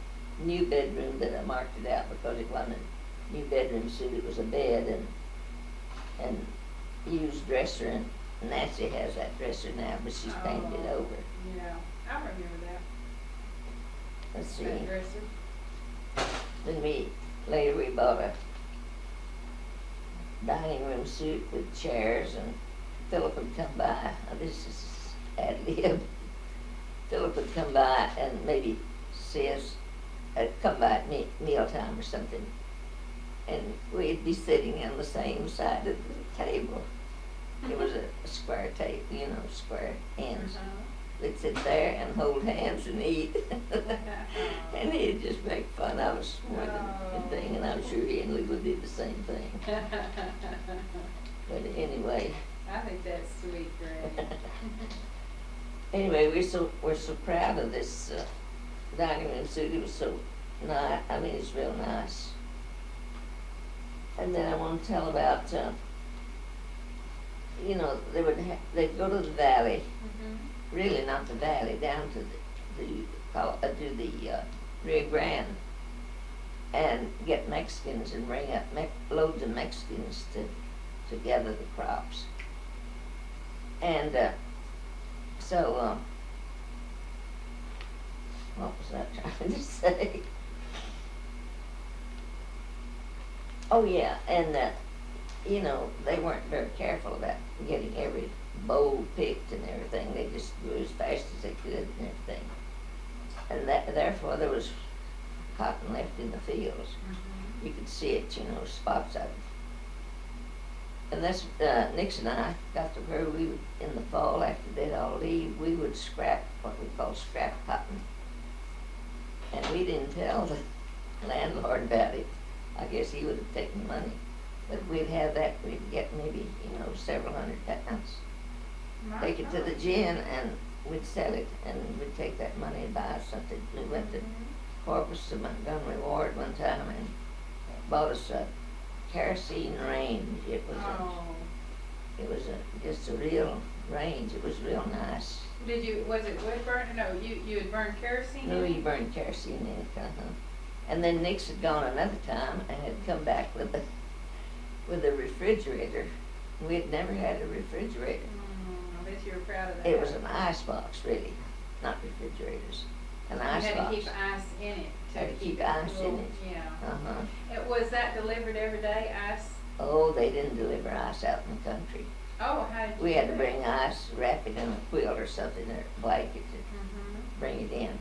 new bedroom that I marked it out because it wasn't a new bedroom suit, it was a bed and used dresser, and Nancy has that dresser now, but she's painted it over. Yeah, I remember that. Let's see. That dresser. Then later we bought a dining room suite with chairs, and Philip would come by. Now, this is ad lib. Philip would come by and maybe see us, come by at mealtime or something, and we'd be sitting on the same side of the table. It was a square table, square ends. They'd sit there and hold hands and eat. And he'd just make fun of us more than anything, and I'm sure he and Lou would do the same thing. But anyway. I think that's sweet, Greg. Anyway, we're so proud of this dining room suit. It was so nice. I mean, it's real nice. And then I want to tell about, they'd go to the valley. Really not the valley, down to the Rio Grande, and get Mexicans and bring up loads of Mexicans to gather the crops. And so what was I trying to say? Oh, yeah, and, you know, they weren't very careful about getting every bowl picked and everything. They just grew as fast as they could and everything. And therefore there was cotton left in the fields. Mm-hmm. You could see it, you know, spots of it. And that's, Nix and I got to where we would, in the fall, after they'd all leave, we would scrap what we call scrap cotton. And we didn't tell the landlord about it. I guess he would have taken money. But we'd have that, we'd get maybe, you know, several $100. Take it to the gin and we'd sell it and we'd take that money and buy us something. We went to Corpus to Montgomery Ward one time and bought us a kerosene range. It was just a real range. It was real nice. Was it wood burn? No, you had burned kerosene No, in it? you burned kerosene in it, And then Nix had gone another time and had come back with a refrigerator. We had never had a refrigerator. I bet you were proud of that. It was an ice box, really, not refrigerators. An ice You had box. to keep ice in it. Had to keep ice in cool. it. Yeah. Was that delivered every day, ice? Oh, they didn't deliver ice out in the country. Oh, how did you We had do to it? bring ice, wrap it in a quilt or something, or a blanket to Mm-hmm. bring it in.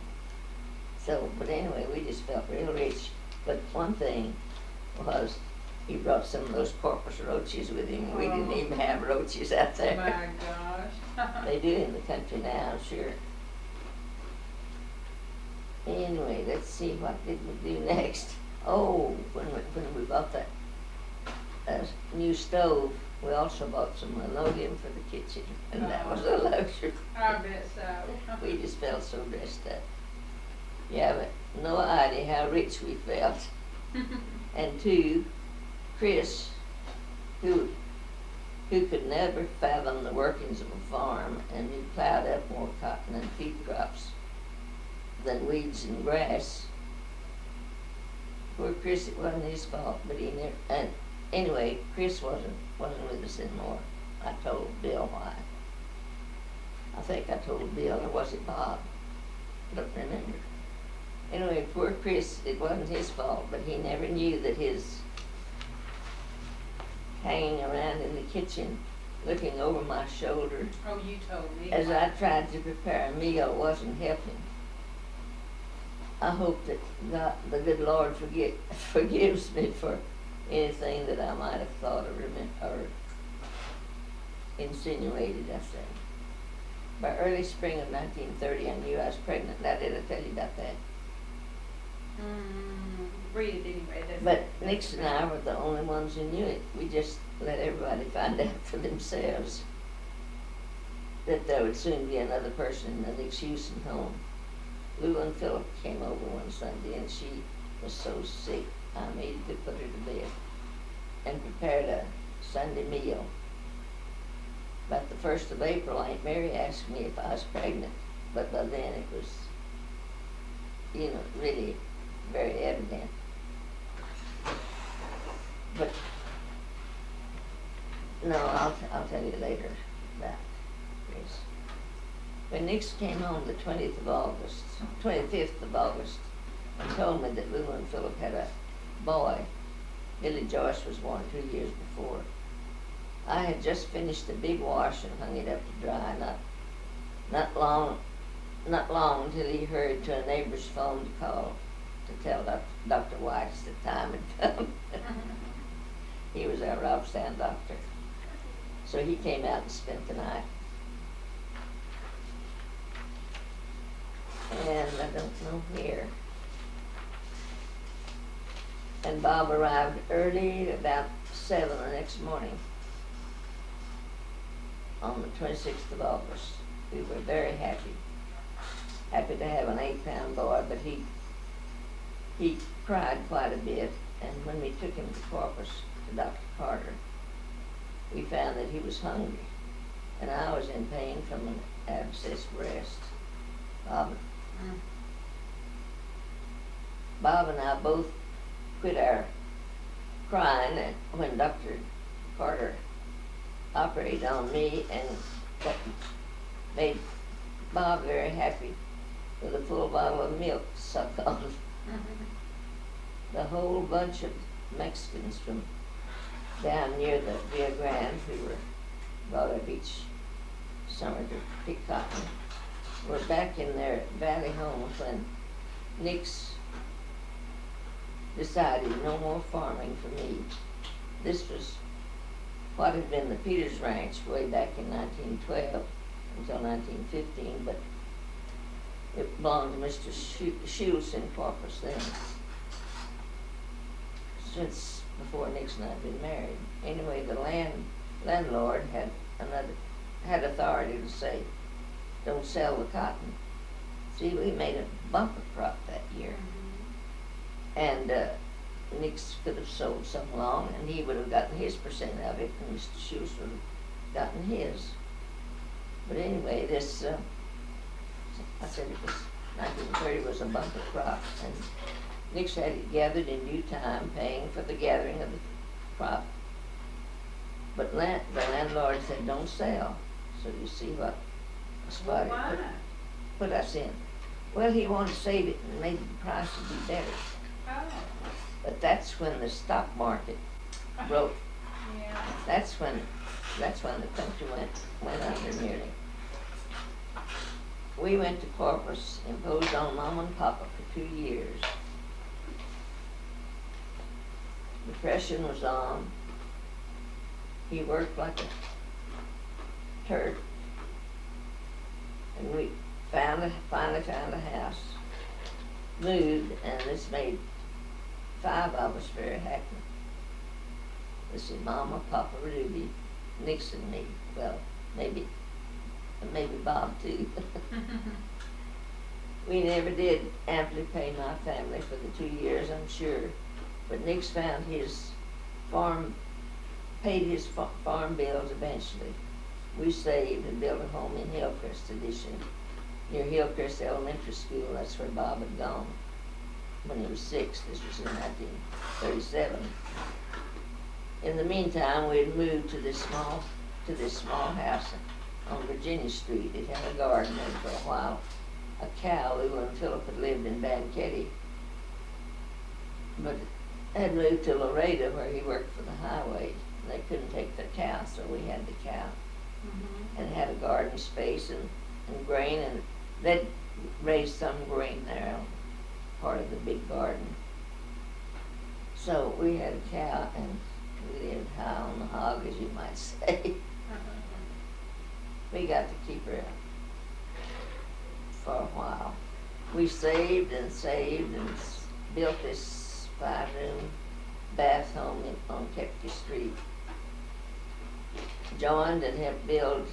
So, but anyway, we just felt real rich. But one thing was, he brought some of those porpoise roaches with him. We didn't even have roaches out there. My gosh. They do in the country now, I'm sure. Anyway, let's see, what did we do next? Oh, when we bought that new stove, we also bought some linoleum for the kitchen, and that was a luxury. I bet so. We just felt so dressed up. You have no idea how rich we felt. And two, Chris, who could never fathom the workings of a farm and who plowed up more cotton and feed crops than weeds and grass. Poor Chris, it wasn't his fault, but he never, and anyway, Chris wasn't with us anymore. I told Bill why. I think I told Bill, or was it Bob? I don't remember. Anyway, poor Chris, it wasn't his fault, but he never knew that his hanging around in the kitchen, looking over my shoulder Oh, you told me. as I tried to prepare a meal wasn't helping. I hope that God, the good Lord forgives me for anything that I might have thought or insinuated, I think. By early spring of 1930, I knew I was pregnant. Now, did I tell you about that? Read it anyway. But Nix and I were the only ones who knew it. We just let everybody find out for themselves that there would soon be another person in the Nix Houston home. Lou and Philip came over one Sunday, and she was so sick, I made to put her to bed and prepared a Sunday meal. About the 1st of April, Aunt Mary asked me if I was pregnant, but by then it was, you know, really very evident. But no, I'll tell you later about Chris. When Nix came home the 25th of August, and told me that Lou and Philip had a boy, Billy Joyce was born 2 years before. I had just finished a big wash and hung it up to dry. Not long till he hurried to a neighbor's phone to call to tell Dr. White the time had come. He was our Robstown doctor. So he came out and spent the night. And I don't know where. And Bob arrived early, about 7 the next morning, on the 26th of August. We were very happy to have an 8-pound boy, but he cried quite a bit, and when we took him to Corpus, to Dr. Carter, we found that he was hungry, and I was in pain from an abscessed breast. Bob and I both quit our crying when Dr. Carter operated on me, and that made Bob very happy with a full bottle of milk to suck on. The whole bunch of Mexicans from down near the Rio Grande who were brought up each summer to pick cotton were back in their valley homes when Nix decided no more farming for me. This was what had been the Peters Ranch way back in 1912 until 1915, but it belonged to Mr. Schultz in Corpus then, since before Nix and I had been married. Anyway, the landlord had authority to say, don't sell the cotton. See, we made a bumper crop that year. And Nix could have sold some along, and he would have gotten his percent of it, and Mr. Schultz would have gotten his. But anyway, this, I said it was 1930 was a bumper crop, and Nix had it gathered in due time, paying for the gathering of the crop. But the landlord said, don't sell. So you see what a spot put us in. Well, he wanted to save it and maybe the price would be better. Oh. But that's when the stock market broke. Yeah. That's when the country went under nearly. We went to Corpus, imposed on Mom and Papa for 2 years. Depression was on. He worked like a Turk. And we finally found a house, moved, and this made 5 of us very happy. This is Mama, Papa, Ruby, Nix, and me. Well, maybe Bob too. We never did amply pay my family for the 2 years, I'm sure, but Nix found his paid his farm bills eventually. We saved and built a home in Hillcrest Addition, near Hillcrest Elementary School. That's where Bob had gone when he was 6. This was in 1937. In the meantime, we had moved to this small house on Virginia Street. It had a garden in for a while. A cow, Lou and Philip had lived in Banquetti, but had moved to Laredo where he worked for the highway. They couldn't take the cow, so we had the cow. And it had a garden space and grain, and they'd raised some grain there on part of the big garden. So we had a cow, and we lived high on the hog, as you might say. We got to keep her for a while. We saved and built this 5-room bath home on Kepke Street. Joined and helped build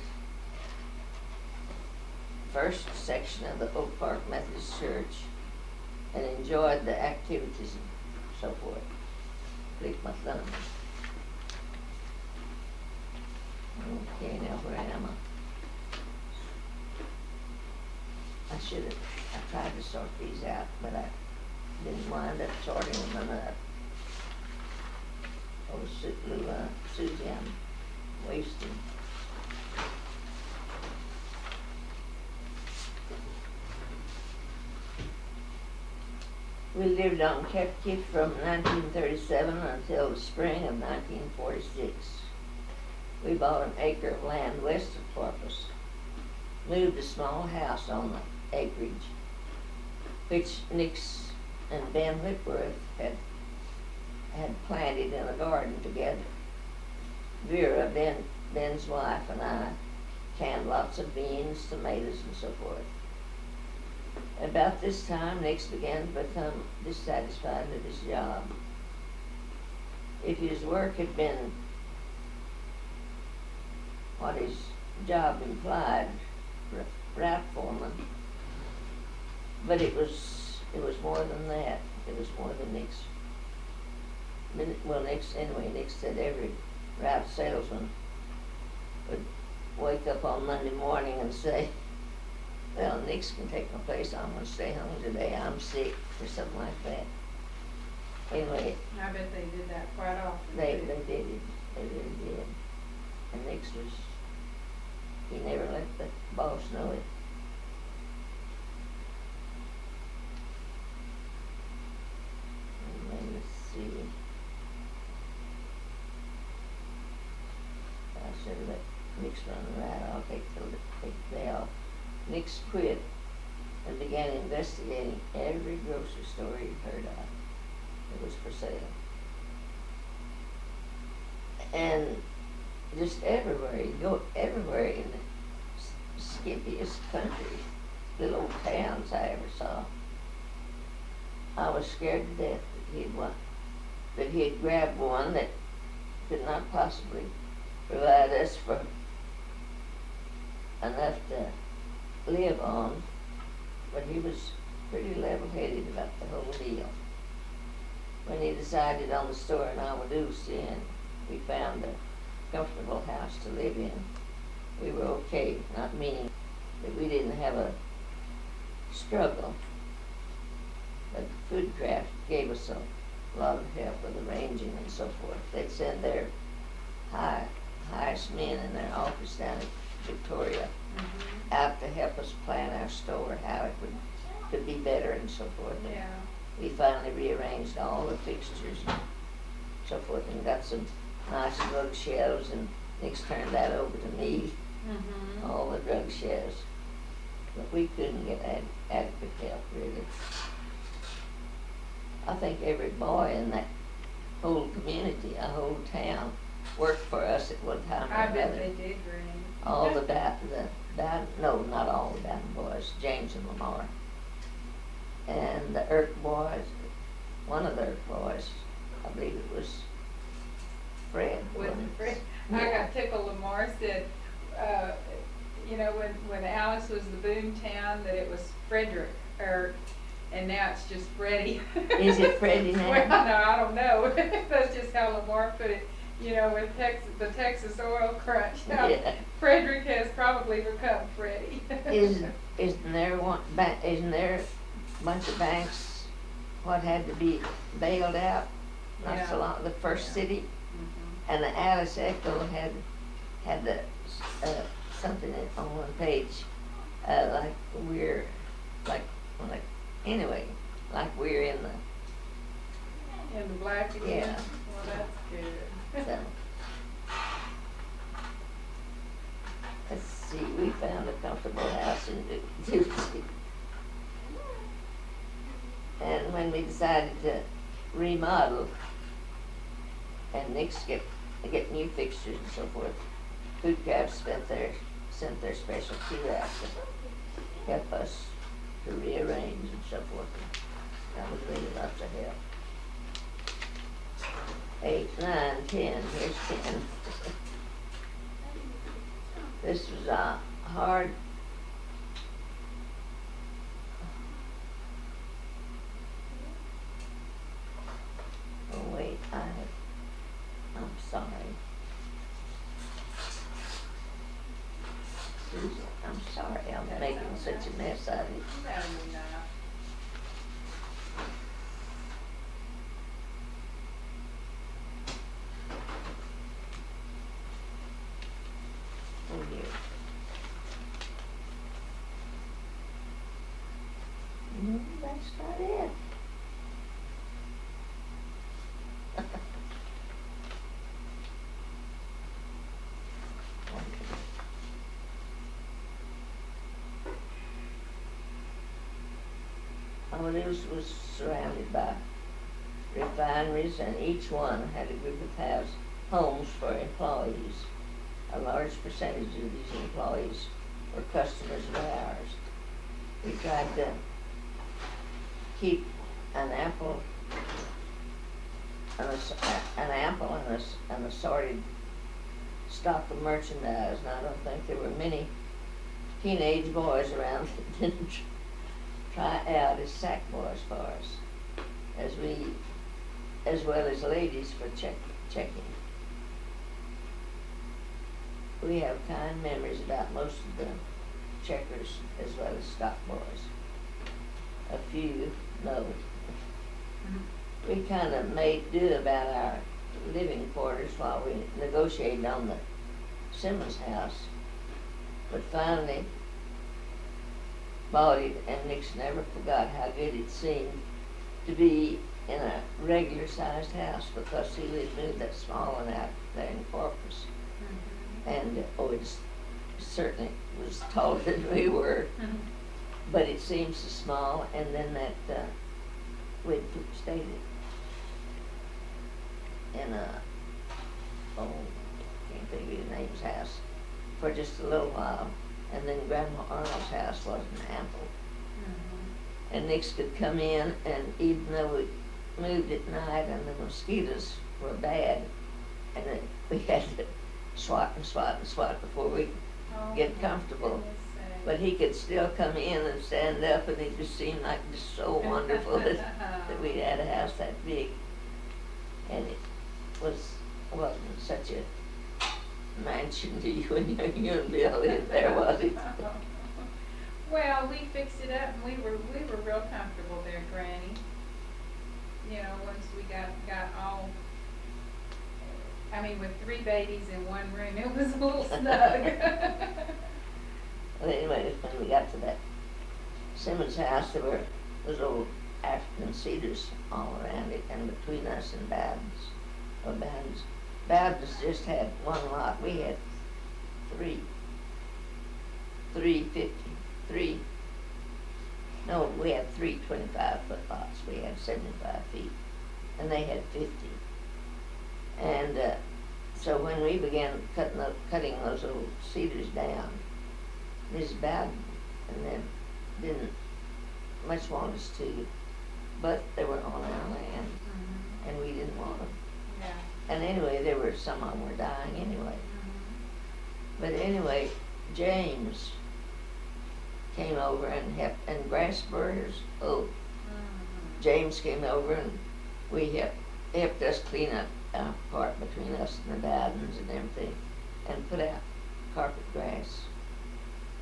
first section of the Oak Park Methodist Church and enjoyed the activities and so forth. Click my thumb. Okay, now where am I? I tried to sort these out, but I didn't wind up sorting them up. Oh, Susie, I'm wasting. We lived on Kepke from 1937 until the spring of 1946. We bought an acre of land west of Corpus, moved a small house on the acreage, which Nix and Ben Whitworth had planted in a garden together. Vera, Ben's wife, and I canned lots of beans, tomatoes, and so forth. About this time, Nix began to become dissatisfied with his job. If his work had been what his job implied, route foreman, but it was more than that. It was more than Nix. Well, Nix said every route salesman would wake up on Monday morning and say, well, Nix can take my place, I'm going to stay home today, I'm sick, or something like that. Anyway. I bet they did that quite often. They did it. They really did. And Nix he never let the boss know it. Let's see. Nick's running right. I'll take the day off. Nick's quit and began investigating every grocery store he'd heard of that was for sale. And just everywhere, he'd go everywhere in the skippiest country, little old towns I ever saw. I was scared to death that he'd grabbed one that could not possibly provide us for enough to live on, but he was pretty level-headed about the whole deal. When he decided on the store in Almadusi and we found a comfortable house to live in, we were okay, not meaning that we didn't have a struggle. But Foodcraft gave us a lot of help with arranging and so forth. They'd send their highest men in their office down in Victoria out to help us plan our store, how it could be better and so forth. Yeah. We finally rearranged all the fixtures and so forth and got some nice drug shelves, and Nick's turned that over to me, all the drug shelves. But we couldn't get adequate help, really. I think every boy in that whole community, a whole town, worked for us at one time or I another. bet they did, Granny. All no, not all the Bowden boys, James and Lamar. And the Irk boys, one of the Irk boys, I believe it was Fred. Was it Fred? Yeah. I got tickled. Lamar said, you know, when Alice was the boom town, that it was Frederick Irk, and now it's just Freddie. Is it Freddie now? Well, no, I don't know. That's just how Lamar put it. You know, with the Texas oil crunch, Yeah. Frederick has probably become Freddie. Isn't there a bunch of banks what had to be bailed out? Not so long, the first city, and the Alice Echo had the something on one page, like we're in the black again. Yeah. Well, that's good. So, let's see, we found a comfortable house in Doozy. And when we decided to remodel and Nick's get new fixtures and so forth, Foodcraft sent their special crew out to help us to rearrange and so forth. That was really lots of help. 8, 9, 10, here's 10. This was a hard, oh wait, I'm sorry. Susan, I'm sorry, I'm making such a mess out of it. No, you're not. Oh, here. No, that's not it. Amadeus was surrounded by refineries, and each one had a group of homes for employees. A large percentage of these employees were customers of ours. We tried to keep an ample and assorted stock of merchandise, and I don't think there were many teenage boys around that didn't try out as sack boys for us, as well as ladies for checking. We have kind memories about most of the checkers as well as stock boys. A few, no. We kind of made do about our living quarters while we negotiated on the Simmons house, but finally bought it, and Nick's never forgot how good it seemed to be in a regular sized house, because he lived that small one out there in Corpus. and it certainly was taller than we were, but it seems so small. And then that we'd stayed in a can't think of his name's house for just a little while, and then Grandma Arnold's house wasn't ample. And Nix could come in, and even though we moved at night and the mosquitoes were bad, and we had to swat and swat and swat before we get comfortable. But he could still come in and stand up, and it just seemed like just so wonderful that we had a house that big. And it wasn't such a mansion to you when you and Bill lived there, was it? Well, we fixed it up, and we were real comfortable there, Granny. You know, once we got all, I mean, with 3 babies in one room, it was a little snug. Well, anyway, when we got to that Simmons house, there were those old African cedars all around it, and between us and Bowden's. Well, Bowden's just had one lot. We had three. No, we had 3 25-foot lots. We had 75 feet, and they had 50. And so when we began cutting those old cedars down, Mrs. Bowden and them didn't much want us to, but they were on our land, and we didn't want them. Yeah. And anyway, some of them were dying anyway. But anyway, James came over and helped, and grass burgers. James came over, and we helped us clean up our part between us and the Bowdens and everything, and put out carpet grass.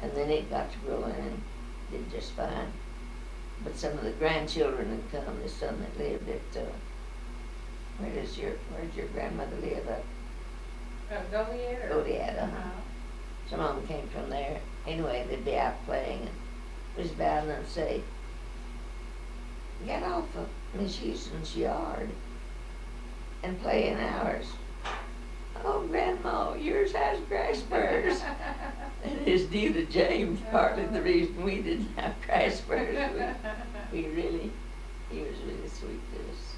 And then it got to growing and did just fine. But some of the grandchildren had come. There's some that lived at where'd your grandmother live at? Goliad. Goliad. Some of them came from there. Anyway, they'd be out playing, and Miss Bowden would say, "Get off of Miss Houston's yard and play in ours." "Oh, Grandma, yours has grass burrs." And it's due to James, partly the reason we didn't have grass burrs. He was really sweet to us.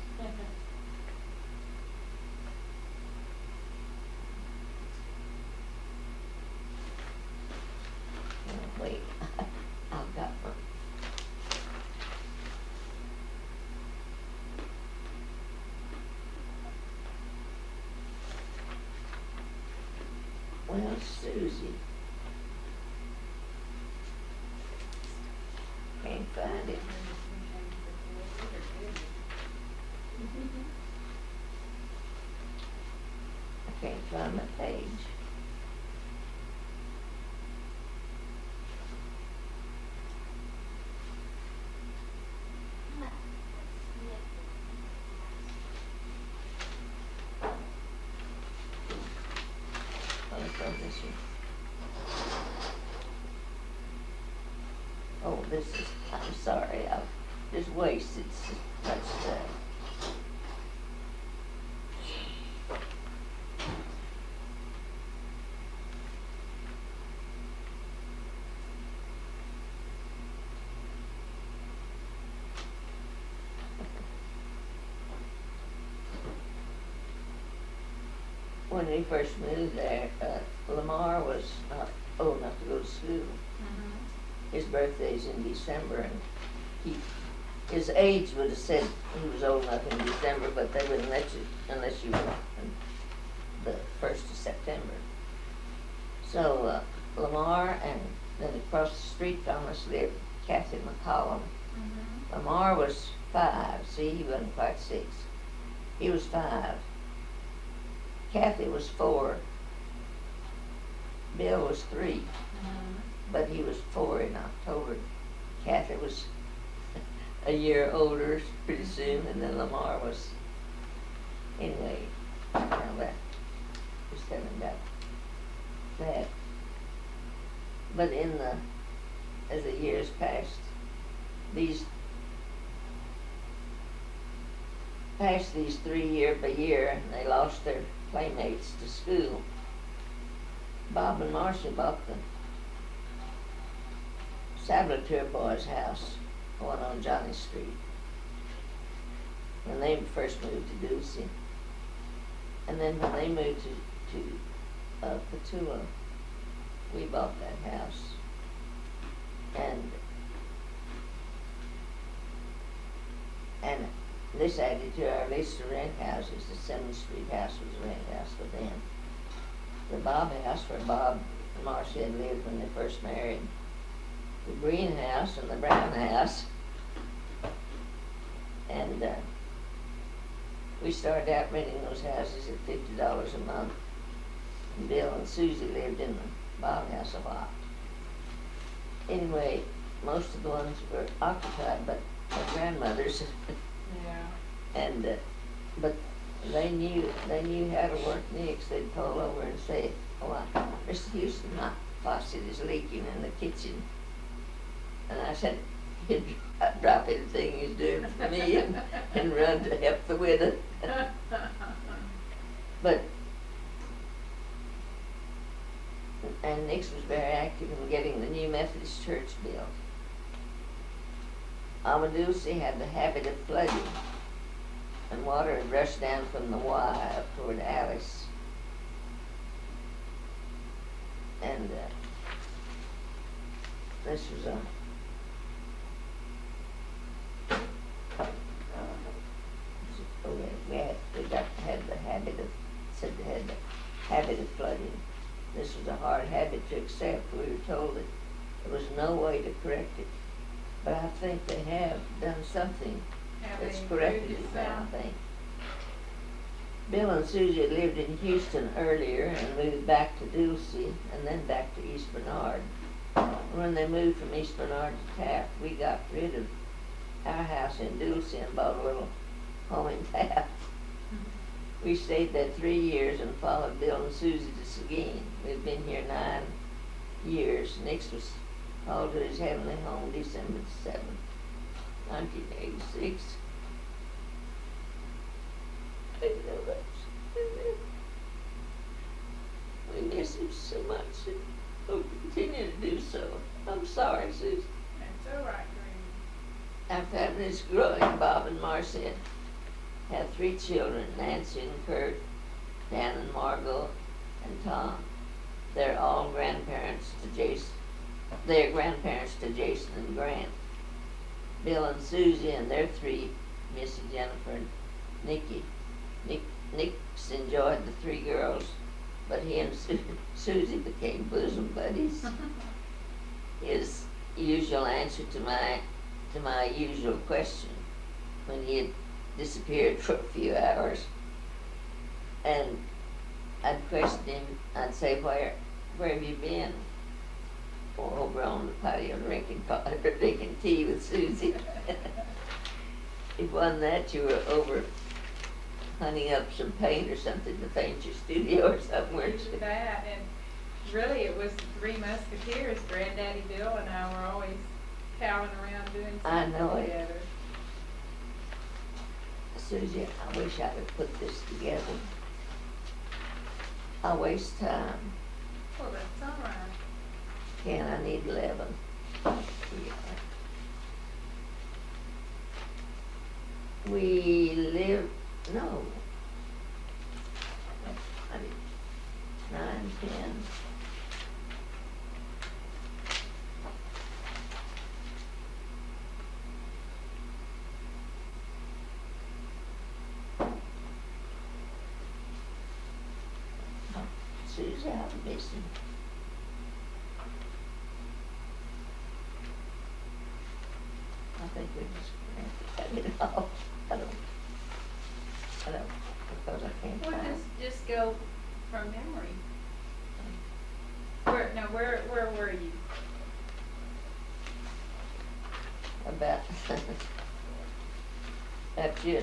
Oh, wait, I've got one. Well, Susie. Can't find it. I can't find my page. Oh, this is, I'm sorry, I've just wasted so much stuff. When we first moved there, Lamar was not old enough to go to school. His birthday's in December, and his age would have said he was old enough in December, but they wouldn't let you unless you were in the 1st of September. So Lamar, and then across the street from us lived Kathy McCollum. Lamar was 5. See, he wasn't quite 6. He was 5. Kathy was 4. Bill was 3. But he was 4 in October. Kathy was a year older pretty soon, and then Lamar was, anyway, that was telling about that. But as the years passed, these 3 year by year, and they lost their playmates to school. Bob and Marcia bought the Sabatier boys' house, one on Johnny Street, when they first moved to Dulcie. And then when they moved to Petula, we bought that house. And this added to our list of rent houses. The 7th Street house was a rent house for them. The Bob house, where Bob and Marcia had lived when they first married. The green house and the brown house. And we started out renting those houses at $50 a month. And Bill and Susie lived in the Bob house a lot. Anyway, most of the ones were occupied by our grandmothers. Yeah. And but they knew how to work nicks. They'd call over and say, "Oh, Mr. Houston, my faucet is leaking in the kitchen." And I said, "He'd drop anything he's doing for me and run to help the widow." But and Nix was very active in getting the new Methodist church built. Amadousi had the habit of flooding, and water had rushed down from the Y up toward Alice. And this was had the habit of flooding. This was a hard habit to accept. We were told that there was no way to correct it. But I think they have done something that's corrected it now, I think. Bill and Susie had lived in Houston earlier and moved back to Dulcie and then back to East Bernard. When they moved from East Bernard to Taft, we got rid of our house in Dulcie and bought a little home in Taft. We stayed there 3 years and followed Bill and Susie to Seguin. We've been here 9 years. Nix was called to his heavenly home December 7th, 1986. I know that. We miss him so much and we'll continue to do so. I'm sorry, Susie. That's all right, Green. Our family is growing. Bob and Marcia have 3 children, Nancy and Kurt, Dan and Margot, and Tom. They're all grandparents to Jason. They're grandparents to Jason and Grant. Bill and Susie and their 3, Missy, Jennifer, and Nikki. Nick's enjoyed the 3 girls, but he and Susie became bosom buddies. His usual answer to my usual question when he had disappeared for a few hours, and I'd question him. I'd say, "Where have you been?" Or over on the patio drinking tea with Susie. If one that you were over hunting up some paint or something to paint your studio or something, weren't you? That, and really it was the 3 Musketeers. Granddaddy Bill and I were always cowing around doing something together. Susie, I wish I could put this together. I waste time. Well, that's all right. Ken, I need 11. Yeah. We live, no. I mean, 9, 10. Susie, I'm missing. I think we just cut it off. I don't, because I can't Well, find. just go from memory. Where were you? About, after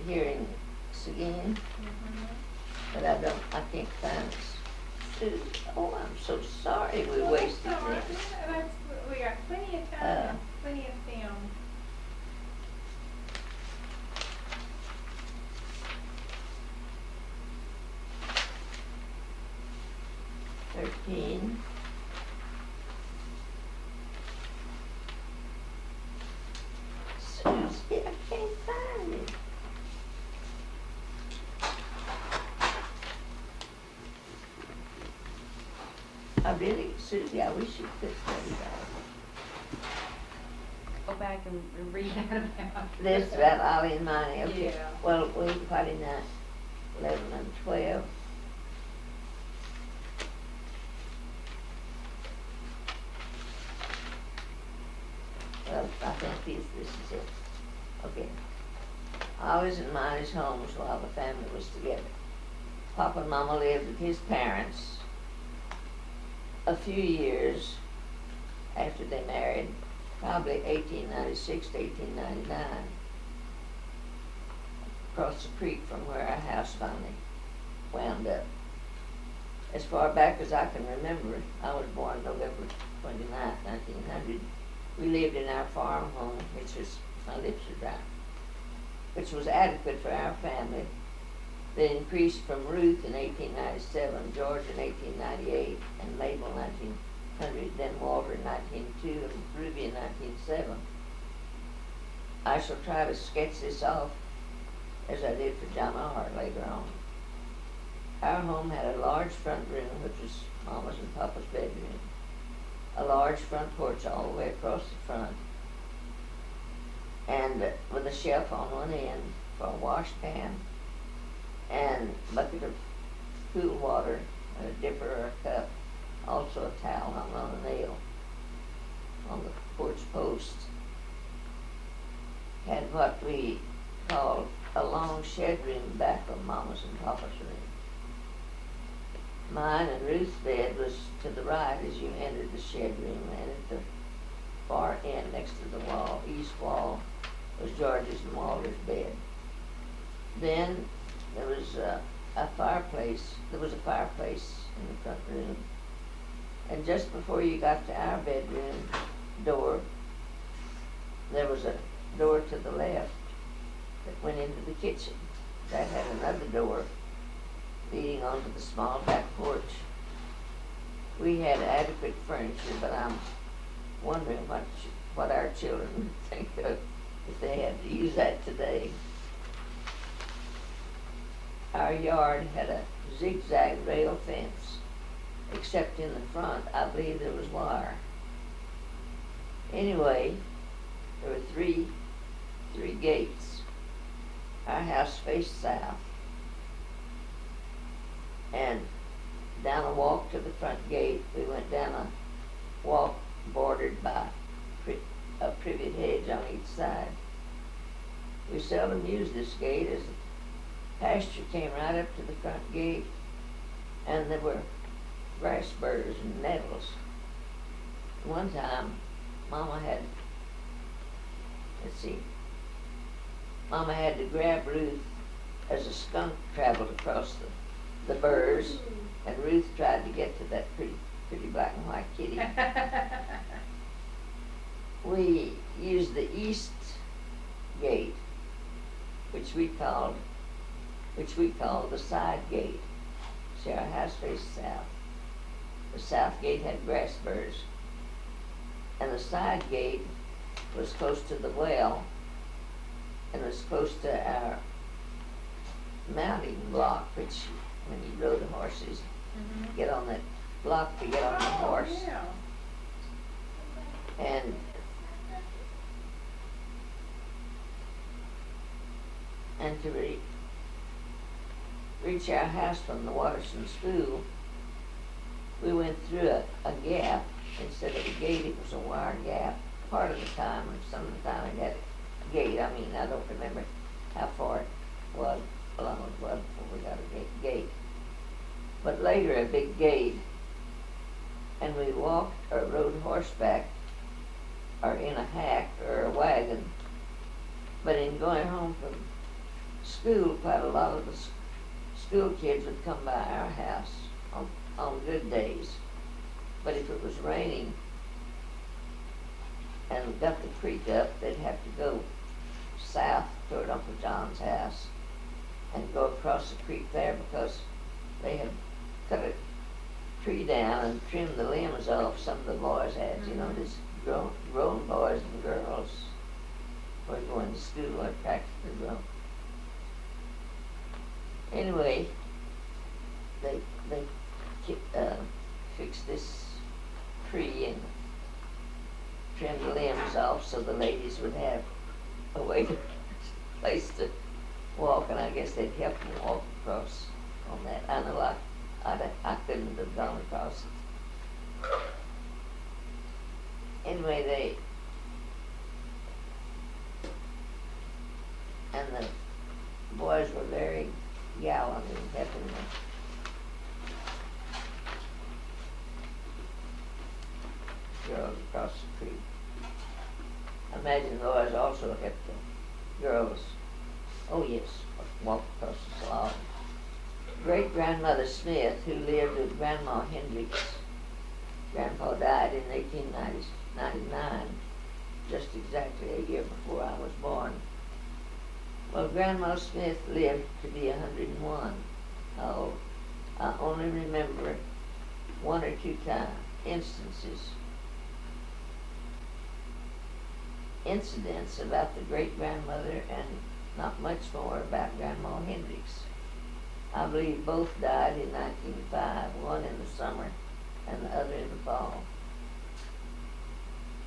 hearing Seguin, but I can't find it. Susie, oh, I'm so sorry we wasted this. We got plenty of time, plenty of film. really, Susie, I wish you could study that. Go back and read that about. This about Ollie and Monty, okay. Yeah. Well, we probably not 11 and 12. Well, I think this is it. Okay. Ollie's and Monty's homes while the family was together. Papa and Mama lived with his parents a few years after they married, probably 1896 to 1899, across the creek from where our house finally wound up. As far back as I can remember, I was born November 29, 1900. We lived in our farm home, which was, my lips are dry, which was adequate for our family. They increased from Ruth in 1897, George in 1898, and Mabel in 1900, then Walter in 1902, and Ruby in 1907. I shall try to sketch this off as I did for John R. later on. Our home had a large front room, which was Mama's and Papa's bedroom, a large front porch all the way across the front, and with a shelf on one end for a wash pan, and a bucket of cool water, and a dipper or a cup, also a towel hung on a nail on the porch post. Had what we called a long shed room back of Mama's and Papa's room. Mine and Ruth's bed was to the right as you entered the shed room, and at the far end next to the wall, east wall, was George's and Walter's bed. Then there was a fireplace. There was a fireplace in the front room, and just before you got to our bedroom door, there was a door to the left that went into the kitchen. That had another door leading onto the small back porch. We had adequate furniture, but I'm wondering what our children would think of if they had to use that today. Our yard had a zigzag rail fence, except in the front, I believe there was wire. Anyway, there were three gates. Our house faced south, and down a walk to the front gate, we went down a walk bordered by a privet hedge on each side. We seldom used this gate, as the pasture came right up to the front gate, and there were grass burrs and nettles. One time, Mama had to grab Ruth as a skunk traveled across the burrs, and Ruth tried to get to that pretty black and white kitty. We used the east gate, which we called the side gate. See, our house faced south. The south gate had grass burrs, and the side gate was close to the well, and was close to our mounting block, which, when you rode the horses, get on that block to get on the horse. Yeah. And to reach our house from the Watterson school, we went through a gap. Instead of a gate, it was a wire gap. Part of the time, and some of the time it had a gate. I mean, I don't remember how far it was, how long it was before we got a gate. But later, a big gate, and we walked or rode horseback or in a hack or a wagon. But in going home from school, quite a lot of the school kids would come by our house on good days. But if it was raining and got the creek up, they'd have to go south toward Uncle John's house and go across the creek there, because they had cut a tree down and trimmed the limbs off. Some of the boys had, you know, just grown boys and girls were going to school or practically grown. Anyway, they fixed this would have a way to place to walk, and I guess they'd help them walk across on that. I know I couldn't have gone across it. Anyway, and the boys were very gallant in helping the girls across the creek. I imagine the boys also helped the girls, oh yes, walk across the slough. Great-grandmother Smith, who lived with Grandma Hendricks, Grandpa died in 1899, just exactly a year before I was born. Well, Grandma Smith lived to be 101. Oh, I only remember one or two incidents about the great-grandmother, and not much more about Grandma Hendricks. I believe both died in 1905, one in the summer and the other in the fall.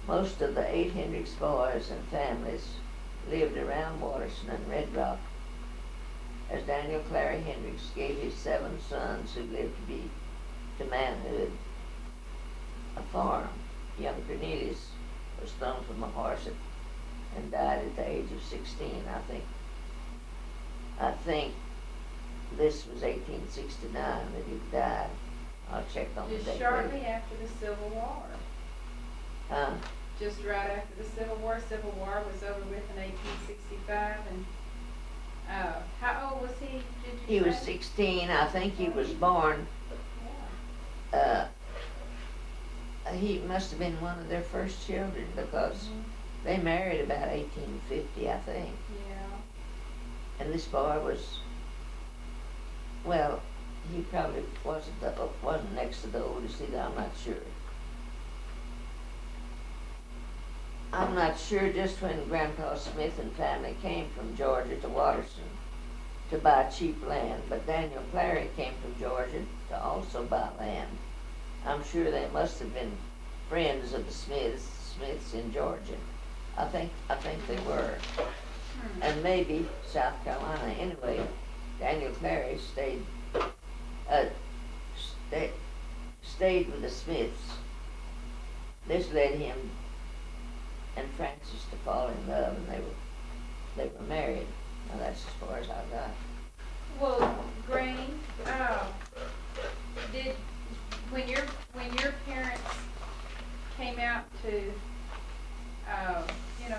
Most of the 8 Hendricks boys and families lived around Waterston and Red Rock, as Daniel Clary Hendricks gave his 7 sons who lived to manhood a farm. Young Cornelius was thrown from a horse and died at the age of 16, I think this was 1869 that he died. I'll check on the date. Just shortly after the Civil War. Just right after the Civil War. Civil War was over with in 1865, and how old was he? He was 16. I think he was born. He must have been one of their first children, because they married about 1850, I think. Yeah. And this boy was, well, he probably wasn't next to the oldest either. I'm not sure. I'm not sure just when Grandpa Smith and family came from Georgia to Waterston to buy cheap land, but Daniel Clary came from Georgia to also buy land. I'm sure they must have been friends of the Smiths in Georgia. I think they were. And maybe South Carolina. Anyway, Daniel Clary stayed with the Smiths. This led him and Frances to fall in love, and they were married. Now that's as far as I got. Well, Granny, when your parents came out to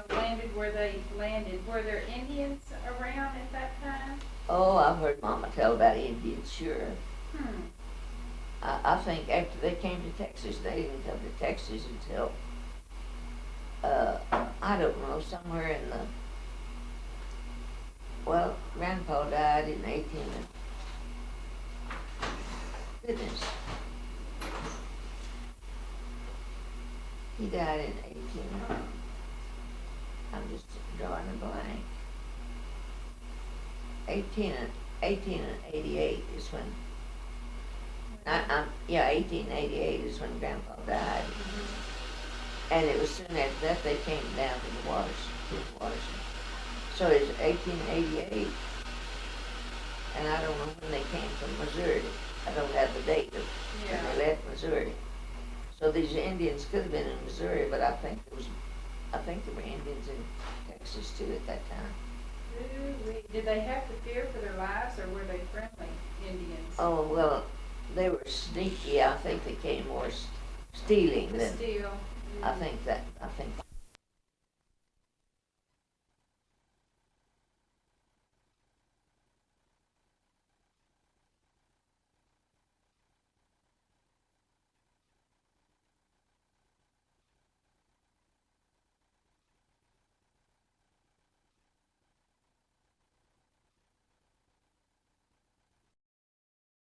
landed where they landed, were there Indians around at that time? Oh, I've heard Mama tell about Indians, sure. I think after they came to Texas, they didn't come to Texas until I don't know, somewhere in the, well, Grandpa died in 18, goodness, he died in 18, I'm just drawing a blank, 1888 is when, 1888 is when Grandpa died. And it was soon after that they came down to the Waterston. So it's 1888, and I don't know when they came from Missouri. I don't have the date of when they left Missouri. So these Indians could have been in Missouri, but I think there were Indians in Texas too at that time. Did they have to fear for their lives, or were they friendly Indians? Oh well, they were sneaky. I think they came more stealing than. Steal. I think